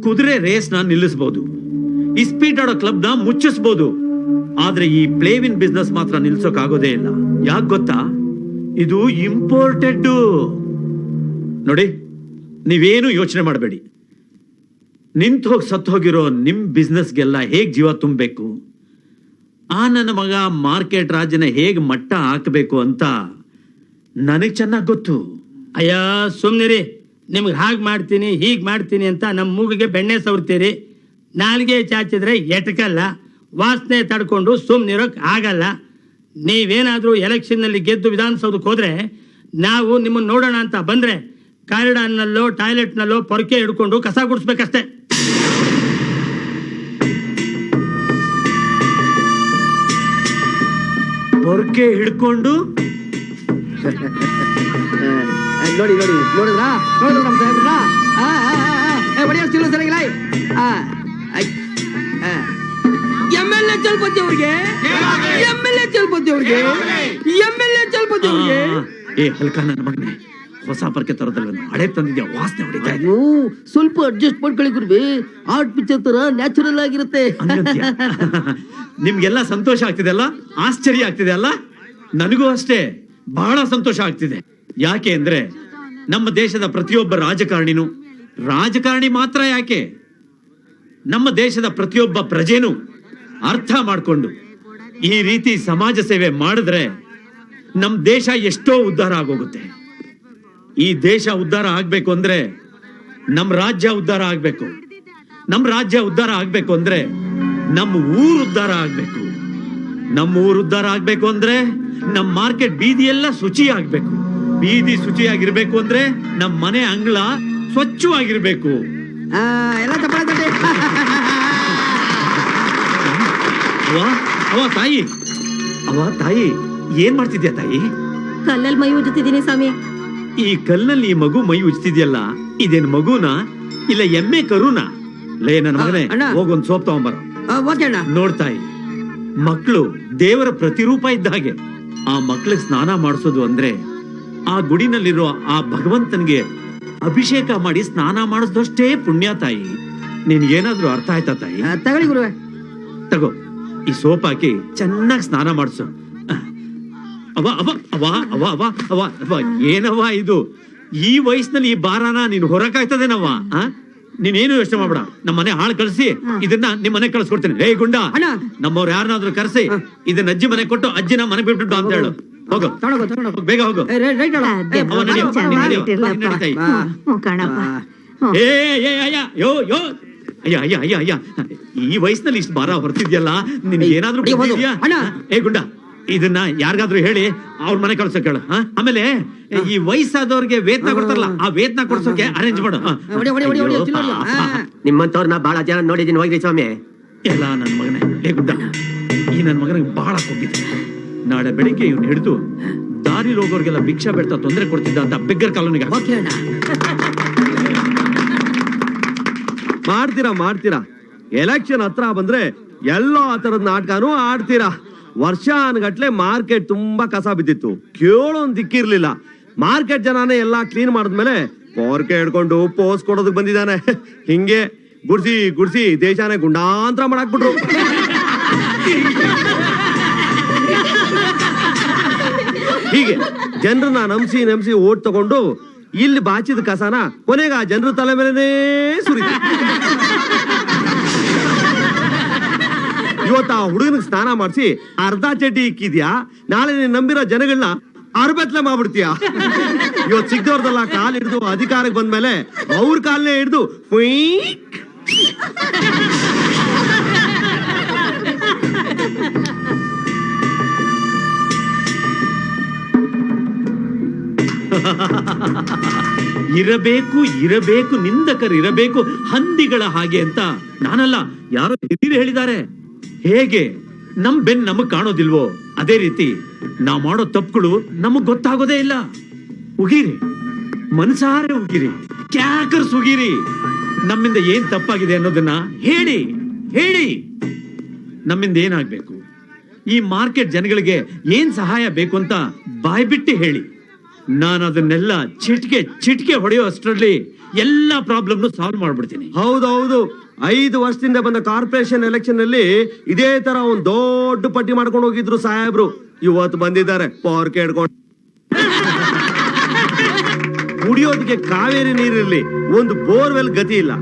ಕುದುರೆ ರೇಸ್ ನ ನಿಲ್ಲಿಸಬಹುದು, ಇಸ್ಪೀಟ್ ಆಡೋ ಕ್ಲಬ್ ನ ಮುಚ್ಚಿಸಬಹುದು, ಆದ್ರೆ ಈ ಪ್ಲೇವಿನ್ ಬಿಸ್ನೆಸ್ ಮಾತ್ರ ನಿಲ್ಸೋಕಾಗೋದೇ ಇಲ್ಲ. ಯಾಕೆ ಗೊತ್ತಾ? ಇದು ಇಂಪೋರ್ಟೆಡ್. ನೋಡಿ, ನೀವೇನು ಯೋಚನೆ ಮಾಡಬೇಡಿ. ನಿಂತು ಹೋಗಿ ಸತ್ತು ಹೋಗಿರೋ ನಿಮ್ ಬಿಸ್ನೆಸ್ಗೆಲ್ಲ ಹೇಗ್ ಜೀವ ತುಂಬಬೇಕು, ಆ ನನ್ನ ಮಗ ಮಾರ್ಕೆಟ್ ರಾಜನ ಹೇಗ್ ಮಟ್ಟ ಹಾಕಬೇಕು ಅಂತ ನನಗ್ ಚೆನ್ನಾಗ್ ಗೊತ್ತು. ಅಯ್ಯ ಸುಮ್ನಿರಿ, ನಿಮ್ಗೆ ಹಾಗೆ ಮಾಡ್ತೀನಿ ಹೀಗೆ ಮಾಡ್ತೀನಿ ಅಂತ ನಮ್ಮ ಮೂಗಿಗೆ ಬೆಣ್ಣೆ ಸವರ್ತೀರಿ. ನಾಲ್ಗೆ ಚಾಚಿದ್ರೆ ಎಟಕಲ್ಲ, ವಾಸನೆ ತಡ್ಕೊಂಡು ಸುಮ್ನಿರೋಕ್ ಆಗಲ್ಲ. ನೀವೇನಾದ್ರೂ ಎಲೆಕ್ಷನ್ನಲ್ಲಿ ಗೆದ್ದು ವಿಧಾನಸೌಧಕ್ಕೆ ಹೋದ್ರೆ ನಾವು ನಿಮ್ಮನ್ನ ನೋಡೋಣ ಅಂತ ಬಂದ್ರೆ ಕಾರಿಡಾರ್ನಲ್ಲೋ ಟಾಯ್ಲೆಟ್ನಲ್ಲೋ ಪೊರಕೆ ಹಿಡ್ಕೊಂಡು ಕಸ ಗುಡಿಸ್ಬೇಕಷ್ಟೇ. ಪೊರಕೆ ಹಿಡ್ಕೊಂಡು ನೋಡಿ ನೋಡಿದ್ರಾ ನಮ್ಮ ಸಾಹೇಬ್ರನ್ನ ಹೊಡೆಯೋ ಚಿಲ್ಲ ಸರಿಗಿಲ್ಲ. MLA ಚಲ್ಪತಿ ಅವ್ರಿಗೆ, MLA ಚಲ್ಪತಿ ಅವ್ರಿಗೆ, MLA ಚಲ್ಪತಿ ಅವ್ರಿಗೆ. ಏ ಹಲ್ಕ ನನ್ನ ಮಗನೇ, ಹೊಸ ಪರ್ಕೆ ತರೋದಲ್ಲ, ಹಳೆ ತಂದಿದ್ಯಾ, ವಾಸನೆ ಹೊಡಿತಾ ಇದೆ. ಸ್ವಲ್ಪ ಅಡ್ಜಸ್ಟ್ ಮಾಡ್ಕೊಳ್ಳಿ ಗುರುವೆ, ಆರ್ಟ್ ಪಿಕ್ಚರ್ ತರ ನ್ಯಾಚುರಲ್ ಆಗಿರುತ್ತೆ. ನಿಮ್ಗೆಲ್ಲ ಸಂತೋಷ ಆಗ್ತಿದೆ ಅಲ್ಲ, ಆಶ್ಚರ್ಯ ಆಗ್ತಿದೆ ಅಲ್ಲ? ನನಗೂ ಅಷ್ಟೇ ಬಹಳ ಸಂತೋಷ ಆಗ್ತಿದೆ. ಯಾಕೆ ಅಂದ್ರೆ ನಮ್ಮ ದೇಶದ ಪ್ರತಿಯೊಬ್ಬ ರಾಜಕಾರಣಿ ಮಾತ್ರ ಯಾಕೆ, ನಮ್ಮ ದೇಶದ ಪ್ರತಿಯೊಬ್ಬ ಪ್ರಜೆನೂ ಅರ್ಥ ಮಾಡಿಕೊಂಡು ಈ ರೀತಿ ಸಮಾಜ ಸೇವೆ ಮಾಡಿದ್ರೆ ನಮ್ಮ ದೇಶ ಎಷ್ಟೋ ಉದ್ಧಾರ ಆಗೋಗುತ್ತೆ. ಈ ದೇಶ ಉದ್ಧಾರ ಆಗ್ಬೇಕು ಅಂದ್ರೆ ನಮ್ಮ ರಾಜ್ಯ ಉದ್ಧಾರ ಆಗ್ಬೇಕು. ನಮ್ಮ ರಾಜ್ಯ ಉದ್ಧಾರ ಆಗ್ಬೇಕು ಅಂದ್ರೆ ನಮ್ಮ ಊರು ಉದ್ಧಾರ ಆಗ್ಬೇಕು. ನಮ್ಮ ಊರು ಉದ್ಧಾರ ಆಗ್ಬೇಕು ಅಂದ್ರೆ ನಮ್ಮ ಮಾರ್ಕೆಟ್ ಬೀದಿ ಎಲ್ಲ ಶುಚಿ ಆಗ್ಬೇಕು. ಬೀದಿ ಶುಚಿಯಾಗಿರ್ಬೇಕು ಅಂದ್ರೆ ನಮ್ಮ ಮನೆ ಅಂಗಳ ಸ್ವಚ್ಛವಾಗಿರ್ಬೇಕು. ಎಲ್ಲ ತಪ್ಪಾಗ್ತದೆ. ಅವ ತಾಯಿ ಏನ್ ಮಾಡ್ತಿದ್ಯಾ ತಾಯಿ? ಕಲ್ಲಲ್ಲಿ ಮೈ ಉಜ್ಜುತ್ತಿದ್ದೀನಿ ಸ್ವಾಮಿ. ಈ ಕಲ್ಲಲ್ಲಿ ಈ ಮಗು ಮೈ ಉಜ್ತಿದ್ಯಲ್ಲ, ಇದೇನ್ ಮಗುನಾ ಇಲ್ಲ ಎಮ್ಮೆ ಕರುನಾ? ಲೇ ನನ್ನ ಮಗನೇ, ಹೋಗೊಂದ್ ಸೋಪ್ ತಗೊಂಬರ. ನೋಡ್ತಾಯಿ, ಮಕ್ಕಳು ದೇವರ ಪ್ರತಿರೂಪ ಇದ್ದ ಹಾಗೆ. ಆ ಮಕ್ಳಿಗೆ ಸ್ನಾನ ಮಾಡಿಸೋದು ಅಂದ್ರೆ ಆ ಗುಡಿನಲ್ಲಿರೋ ಆ ಭಗವಂತನ್ಗೆ ಅಭಿಷೇಕ ಮಾಡಿ ಸ್ನಾನ ಮಾಡಿಸದಷ್ಟೇ ಪುಣ್ಯ ತಾಯಿ. ನಿನ್ಗೇನಾದ್ರೂ ಅರ್ಥ ಆಯ್ತಾ ತಾಯಿ? ತಗೊಳ್ಳಿ ಗುರುವೆ. ತಗೋ, ಈ ಸೋಪ್ ಹಾಕಿ ಚೆನ್ನಾಗಿ ಸ್ನಾನ ಮಾಡಿಸು. ಏನವ್ವ ಇದು? ಈ ವಯಸ್ಸಿನಲ್ಲಿ ಈ ಭಾರನ ನೀನು ಹೊರಕಾಯ್ತದೇನವ್ವ? ನೀನೇನು ಯೋಚನೆ ಮಾಡ್ಬೇಡ, ನಮ್ಮ ಮನೆ ಹಾಳು ಕಳಿಸಿ ಇದನ್ನ ನಿಮ್ ಮನೆ ಕಳ್ಸ್ಕೊಡ್ತೀನಿ. ರೇ ಗುಂಡ, ನಮ್ಮವ್ರು ಯಾರನ್ನಾದ್ರೂ ಕರೆಸಿ ಇದನ್ನ ಅಜ್ಜಿ ಮನೆ ಕೊಟ್ಟು ಅಜ್ಜಿನ ಮನೆ ಬಿಟ್ಬಿಟ್ಟು ಅಂತ ಹೇಳು. ಹೋಗು, ಬೇಗ ಹೋಗು. ಅಯ್ಯ, ಈ ವಯಸ್ಸಿನಲ್ಲಿ ಇಷ್ಟು ಭಾರ ಹೊರ್ತಿದ್ಯಲ್ಲ, ನಿನ್ಗೆ ಏನಾದ್ರೂ ಏ ಗುಂಡ, ಇದನ್ನ ಯಾರಿಗಾದ್ರೂ ಹೇಳಿ ಅವ್ರ ಮನೆ ಕಳ್ಸೋಕೆ ಹೇಳು. ಆಮೇಲೆ ಈ ವಯಸ್ಸಾದವ್ರಿಗೆ ವೇತನ ಕೊಡ್ತಾರಲ್ಲ, ಆ ವೇತನ ಕೊಡ್ಸೋಕೆ ಅರೇಂಜ್ ಮಾಡು. ನಿಮ್ಮಂತವ್ರನ್ನ ಬಹಳ ಜನ ನೋಡಿದೀನಿ, ಹೋಗ್ರಿ ಸ್ವಾಮಿ. ಎಲ್ಲ ನನ್ನ ಮಗನೇ ಲೇ ಗುಡ್ಡ, ಈ ನನ್ನ ಮಗನಿಗೆ ಬಹಳ ಕೊಟ್ಟಿದ್ದೆ. ನಾಳೆ ಬೆಳಿಗ್ಗೆ ಇವ್ನು ಹಿಡಿದು ದಾರಿ ಹೋಗೋರ್ಗೆಲ್ಲ ಭಿಕ್ಷಾ ಬೇಡ್ತಾ ತೊಂದರೆ ಕೊಡ್ತಿದ್ದ ಅಂತ ಬೆಗ್ಗರ್ ಕಾಲೋನಿಗೆ ಮಾಡ್ತೀರಾ. ಎಲೆಕ್ಷನ್ ಹತ್ರ ಬಂದ್ರೆ ಎಲ್ಲೋ ಆ ತರದ ನಾಟಕನೂ ಆಡ್ತೀರಾ. ವರ್ಷಾನ್ಗಟ್ಲೆ ಮಾರ್ಕೆಟ್ ತುಂಬಾ ಕಸ ಬಿದ್ದಿತ್ತು, ಕೇಳೋನ್ ದಿಕ್ಕಿರ್ಲಿಲ್ಲ. ಮಾರ್ಕೆಟ್ ಜನನೇ ಎಲ್ಲಾ ಕ್ಲೀನ್ ಮಾಡಿದ್ಮೇಲೆ ಪೋರ್ಕೆ ಹಿಡ್ಕೊಂಡು ಪೋಸ್ ಕೊಡೋದಕ್ ಬಂದಿದ್ದಾನೆ. ಹಿಂಗೆ ಗುಡ್ಸಿ ದೇಶಾನೇ ಗುಂಡಾಂತರ ಮಾಡಾಕ್ಬಿಟ್ರು. ಹೀಗೆ ಜನರನ್ನ ನಂಬಿಸಿ ಓಟ್ ತಗೊಂಡು ಇಲ್ಲಿ ಬಾಚಿದ ಕಸನ ಕೊನೆಗೆ ಆ ಜನರ ತಲೆ ಮೇಲೆನೇ ಸುರಿ. ಇವತ್ತು ಆ ಹುಡುಗನಿಗೆ ಸ್ನಾನ ಮಾಡಿಸಿ ಅರ್ಧ ಚಡ್ಡಿ ಇಕ್ಕಿದ್ಯಾ, ನಾಳೆ ನೀನ್ ನಂಬಿರೋ ಜನಗಳನ್ನ ಅರ್ಬತ್ಲೆ ಮಾಡ್ಬಿಡ್ತೀಯ. ಇವತ್ತು ಸಿಗ್ದವ್ರದಲ್ಲ ಕಾಲ್ ಹಿಡಿದು ಅಧಿಕಾರಕ್ಕೆ ಬಂದ್ಮೇಲೆ ಅವ್ರ ಕಾಲನೇ ಹಿಡಿದು ಇರಬೇಕು ನಿಂದಕರಿರಬೇಕು ಹಂದಿಗಳ ಹಾಗೆ ಅಂತ ನಾನಲ್ಲ, ಯಾರೋ ಹಿರಿಯರು ಹೇಳಿದ್ದಾರೆ. ಹೇಗೆ ನಮ್ ಬೆನ್ ನಮಗ್ ಕಾಣೋದಿಲ್ವೋ ಅದೇ ರೀತಿ ನಾವ್ ಮಾಡೋ ತಪ್ಪುಗಳು ನಮಗ್ ಗೊತ್ತಾಗೋದೇ ಇಲ್ಲ. ಉಗಿರಿ, ಮನಸಾರೆ ಉಗಿರಿ, ಕ್ಯಾಕರ್ಸ್ ಉಗಿರಿ. ನಮ್ಮಿಂದ ಏನ್ ತಪ್ಪಾಗಿದೆ ಅನ್ನೋದನ್ನ ಹೇಳಿ ನಮ್ಮಿಂದ ಏನಾಗ್ಬೇಕು, ಈ ಮಾರ್ಕೆಟ್ ಜನಗಳಿಗೆ ಏನ್ ಸಹಾಯ ಬೇಕು ಅಂತ ಬಾಯ್ಬಿಟ್ಟು ಹೇಳಿ. ನಾನು ಅದನ್ನೆಲ್ಲ ಚಿಟಿಕೆ ಹೊಡೆಯೋ ಅಷ್ಟರಲ್ಲಿ ಎಲ್ಲಾ ಪ್ರಾಬ್ಲಮ್ ಸಾಲ್ವ್ ಮಾಡ್ಬಿಡ್ತೀನಿ. ಹೌದೌದು, 5 ವರ್ಷದಿಂದ ಬಂದ ಕಾರ್ಪೊರೇಷನ್ ಎಲೆಕ್ಷನ್ ಅಲ್ಲಿ ಇದೇ ತರ ಒಂದ್ ದೊಡ್ಡ ಪಟ್ಟಿ ಮಾಡ್ಕೊಂಡು ಹೋಗಿದ್ರು ಸಾಹೇಬ್ರು. ಇವತ್ತು ಬಂದಿದ್ದಾರೆ ಪೋರ್ಕೆ ಹಿಡ್ಕೊಂಡು. ಕುಡಿಯೋದಕ್ಕೆ ಕಾವೇರಿ ನೀರಿರ್ಲಿ, ಒಂದು ಬೋರ್ವೆಲ್ ಗತಿ ಇಲ್ಲ.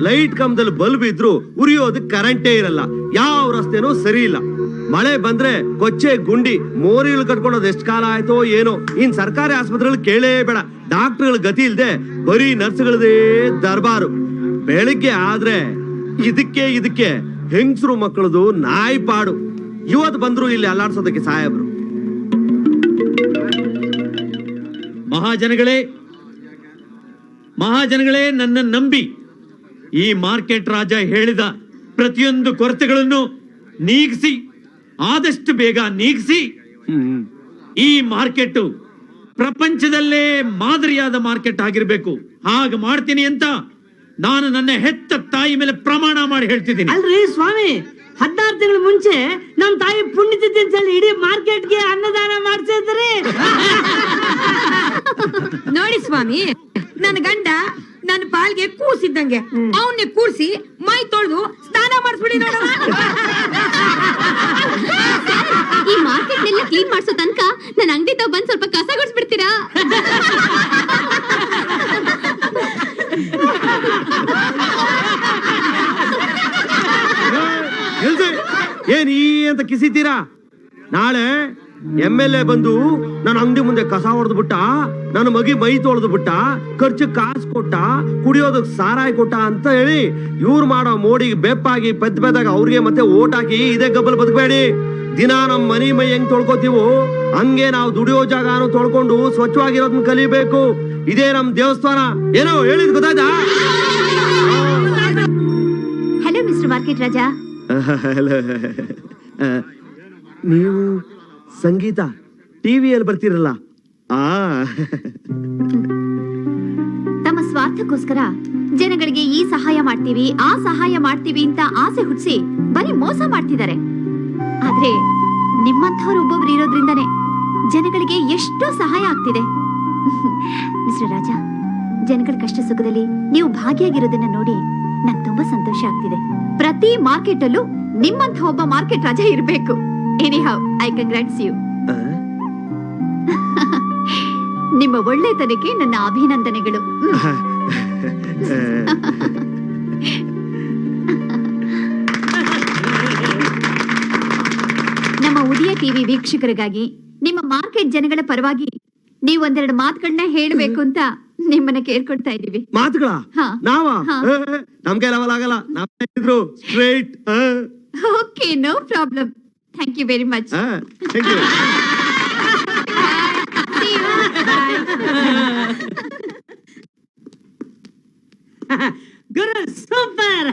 ಲೈಟ್ ಕಂಬದಲ್ಲಿ ಬಲ್ಬ್ ಇದ್ರು ಉರಿಯೋದಕ್ಕೆ ಕರೆಂಟೇ ಇರಲ್ಲ. ಯಾವ ರಸ್ತೆನೂ ಸರಿ ಇಲ್ಲ. ಮಳೆ ಬಂದ್ರೆ ಕೊಚ್ಚೆ ಗುಂಡಿ ಮೋರಿಗಳು ಕಟ್ಕೊಳ್ಳೋದು ಎಷ್ಟು ಕಾಲ ಆಯ್ತೋ ಏನೋ. ಇನ್ ಸರ್ಕಾರಿ ಆಸ್ಪತ್ರೆಗಳು ಕೇಳೇ ಬೇಡ, ಡಾಕ್ಟರ್ಗಳ ಗತಿ ಇಲ್ದೆ ಬರೀ ನರ್ಸ್ಗಳದೇ ದರ್ಬಾರು. ಬೆಳಿಗ್ಗೆ ಆದ್ರೆ ಇದಕ್ಕೆ ಹೆಂಗಸರು ಮಕ್ಕಳದು ನಾಯಿ ಪಾಡು. ಇವತ್ತು ಬಂದ್ರು ಇಲ್ಲಿ ಅಲ್ಲಾಡ್ಸೋದಕ್ಕೆ ಸಾಹೇಬ್ರು. ಮಹಾಜನಗಳೇ ನನ್ನ ನಂಬಿ ಈ ಮಾರ್ಕೆಟ್ ರಾಜ ಹೇಳಿದ ಪ್ರತಿಯೊಂದು ಕೊರತೆಗಳನ್ನು ನೀಗಿಸಿ, ಆದಷ್ಟು ಬೇಗ ನೀಗಿಸಿ ಈ ಮಾರ್ಕೆಟ್ ಪ್ರಪಂಚದಲ್ಲೇ ಮಾದರಿಯಾದ ಮಾರ್ಕೆಟ್ ಆಗಿರ್ಬೇಕು. ಹಾಗೆ ಮಾಡ್ತೀನಿ ಅಂತ ನಾನು ನನ್ನ ಹೆತ್ತ ತಾಯಿ ಮೇಲೆ ಪ್ರಮಾಣ ಮಾಡಿ ಹೇಳ್ತಿದ್ದೀನಿ. ಅಲ್ರಿ ಸ್ವಾಮಿ, 16 ತಿಂಗಳ ಮುಂಚೆ ನಮ್ ತಾಯಿ ಪುಣ್ಯತಿಥಿ ಅಂತ ಹೇಳಿ ಇಡೀ ಮಾರ್ಕೆಟ್ಗೆ ಅನ್ನದಾನ ಮಾಡ್ಸಿದ್ರಿ. ನೋಡಿ ಸ್ವಾಮಿ, ನನ್ನ ಗಂಡ ನನ್ನ ಪಾಲ್ಗೆ ಕೂಸಿದ್ದಂಗೆ ಅವನ್ನೇ ಕೂರ್ಸಿ ಮೈ ತೊಳೆದು ಸ್ನಾನ ಮಾಡಿಸ್ಬಿಡಿ ನೋಡೋಣ. ಈ ಮಾರ್ಕೆಟ್ ನೆಲ್ಲ ಕ್ಲೀನ್ ಮಾಡ್ಸೋ ತನಕ ನನ್ನ ಅಂಗಡಿ ತಾವ್ ಬಂದ್ ಸ್ವಲ್ಪ ಕಸ ಗುಡಿಸ್ಬಿಡ್ತೀರಾ? ಏನ್ ಈ ಅಂತ ಕಿಸಿತೀರಾ? ನಾಳೆ MLA ಬಂದು ನನ್ನ ಅಂಗಡಿ ಮುಂದೆ ಕಸ ಹೊಡೆದು ಬಿಟ್ಟ, ನನ್ನ ಮಗಿ ಮೈ ತೊಳೆದು ಬಿಟ್ಟ, ಖರ್ಚು ಕಾಸು ಕೊಟ್ಟ, ಕುಡಿಯೋದಕ್ ಸಾರಾಯಿ ಕೊಟ್ಟ ಅಂತ ಹೇಳಿ ಇವ್ರು ಮಾಡೋ ಮೋಡಿಗೆ ಬೆಪ್ಪಾಗಿ ಪೆದ್ದಾಗ ಅವ್ರಿಗೆ ಮತ್ತೆ ಓಟ್ ಹಾಕಿ ಇದೇ ಗಬ್ಬಲ್ ಬದುಕಬೇಡಿ. ದಿನ ನಮ್ ಮನಿ ಮೈ ಹೆಂಗ್ ತೊಳ್ಕೊತೀವೋ ಹಂಗೆ ನಾವು ದುಡಿಯೋ ಜಾಗನು ತೊಳ್ಕೊಂಡು ಸ್ವಚ್ಛವಾಗಿರೋದನ್ನ ಕಲಿಬೇಕು. ಇದೇ ನಮ್ ದೇವಸ್ಥಾನ. ಏನೋ ಹೇಳಿದ್ ಗೊತ್ತಾಯ್ತಾ? Hello mister market Raja. ನೀವು ಸಂಗೀತ ಟಿವಿಯಲ್ಲಿ ಬರ್ತಿರಲ್ಲ? ತಮ್ಮ ಸ್ವಾರ್ಥಕ್ಕೋಸ್ಕರ ಜನಗಳಿಗೆ ಈ ಸಹಾಯ ಮಾಡ್ತೀವಿ ಆ ಸಹಾಯ ಮಾಡ್ತೀವಿ ಅಂತ ಆಸೆ ಹುಟ್ಟಿಸಿ ಬರೀ ಮೋಸ ಮಾಡ್ತಿದ್ದಾರೆ. ಆದ್ರೆ ನಿಮ್ಮಂಥವ್ರು ಒಬ್ಬೊಬ್ರು ಇರೋದ್ರಿಂದಾನೇ ಜನಗಳಿಗೆ ಎಷ್ಟೋ ಸಹಾಯ ಆಗ್ತಿದೆ. ಮಿಸ್ಟರ್ ರಾಜ, ಜನಗಳ ಕಷ್ಟ ಸುಖದಲ್ಲಿ ನೀವು ಭಾಗಿಯಾಗಿರೋದನ್ನ ನೋಡಿ ನಂಗೆ ತುಂಬಾ ಸಂತೋಷ ಆಗ್ತಿದೆ. ಪ್ರತಿ ಮಾರ್ಕೆಟ್ ಅಲ್ಲೂ ನಿಮ್ಮಂಥ ಒಬ್ಬ ಮಾರ್ಕೆಟ್ ರಾಜ ಇರಬೇಕು. Anyhow I congrats you. ನಿಮ್ಮ ಒಳ್ಳೆತನಕ್ಕೆ ನನ್ನ ಅಭಿನಂದನೆಗಳು. ನಮ್ಮ ಉದಯ ಟಿವಿ ವೀಕ್ಷಕರಿಗಾಗಿ ನಿಮ್ಮ ಮಾರ್ಕೆಟ್ ಜನಗಳ ಪರವಾಗಿ ನೀವು ಒಂದೆರಡು ಮಾತುಗಳನ್ನ ಹೇಳಬೇಕು ಅಂತ ನಿಮ್ಮನ್ನ ಕೇಳ್ಕೊಳ್ತಾ ಇದೀವಿ. ಮಾತುಗಳ ನಾವ ನಮ್ ಕೈಲಾಗಲ್ಲ. Okay, no problem. Thank you very much. Thank you. ಗುರು ಸೂಪರ್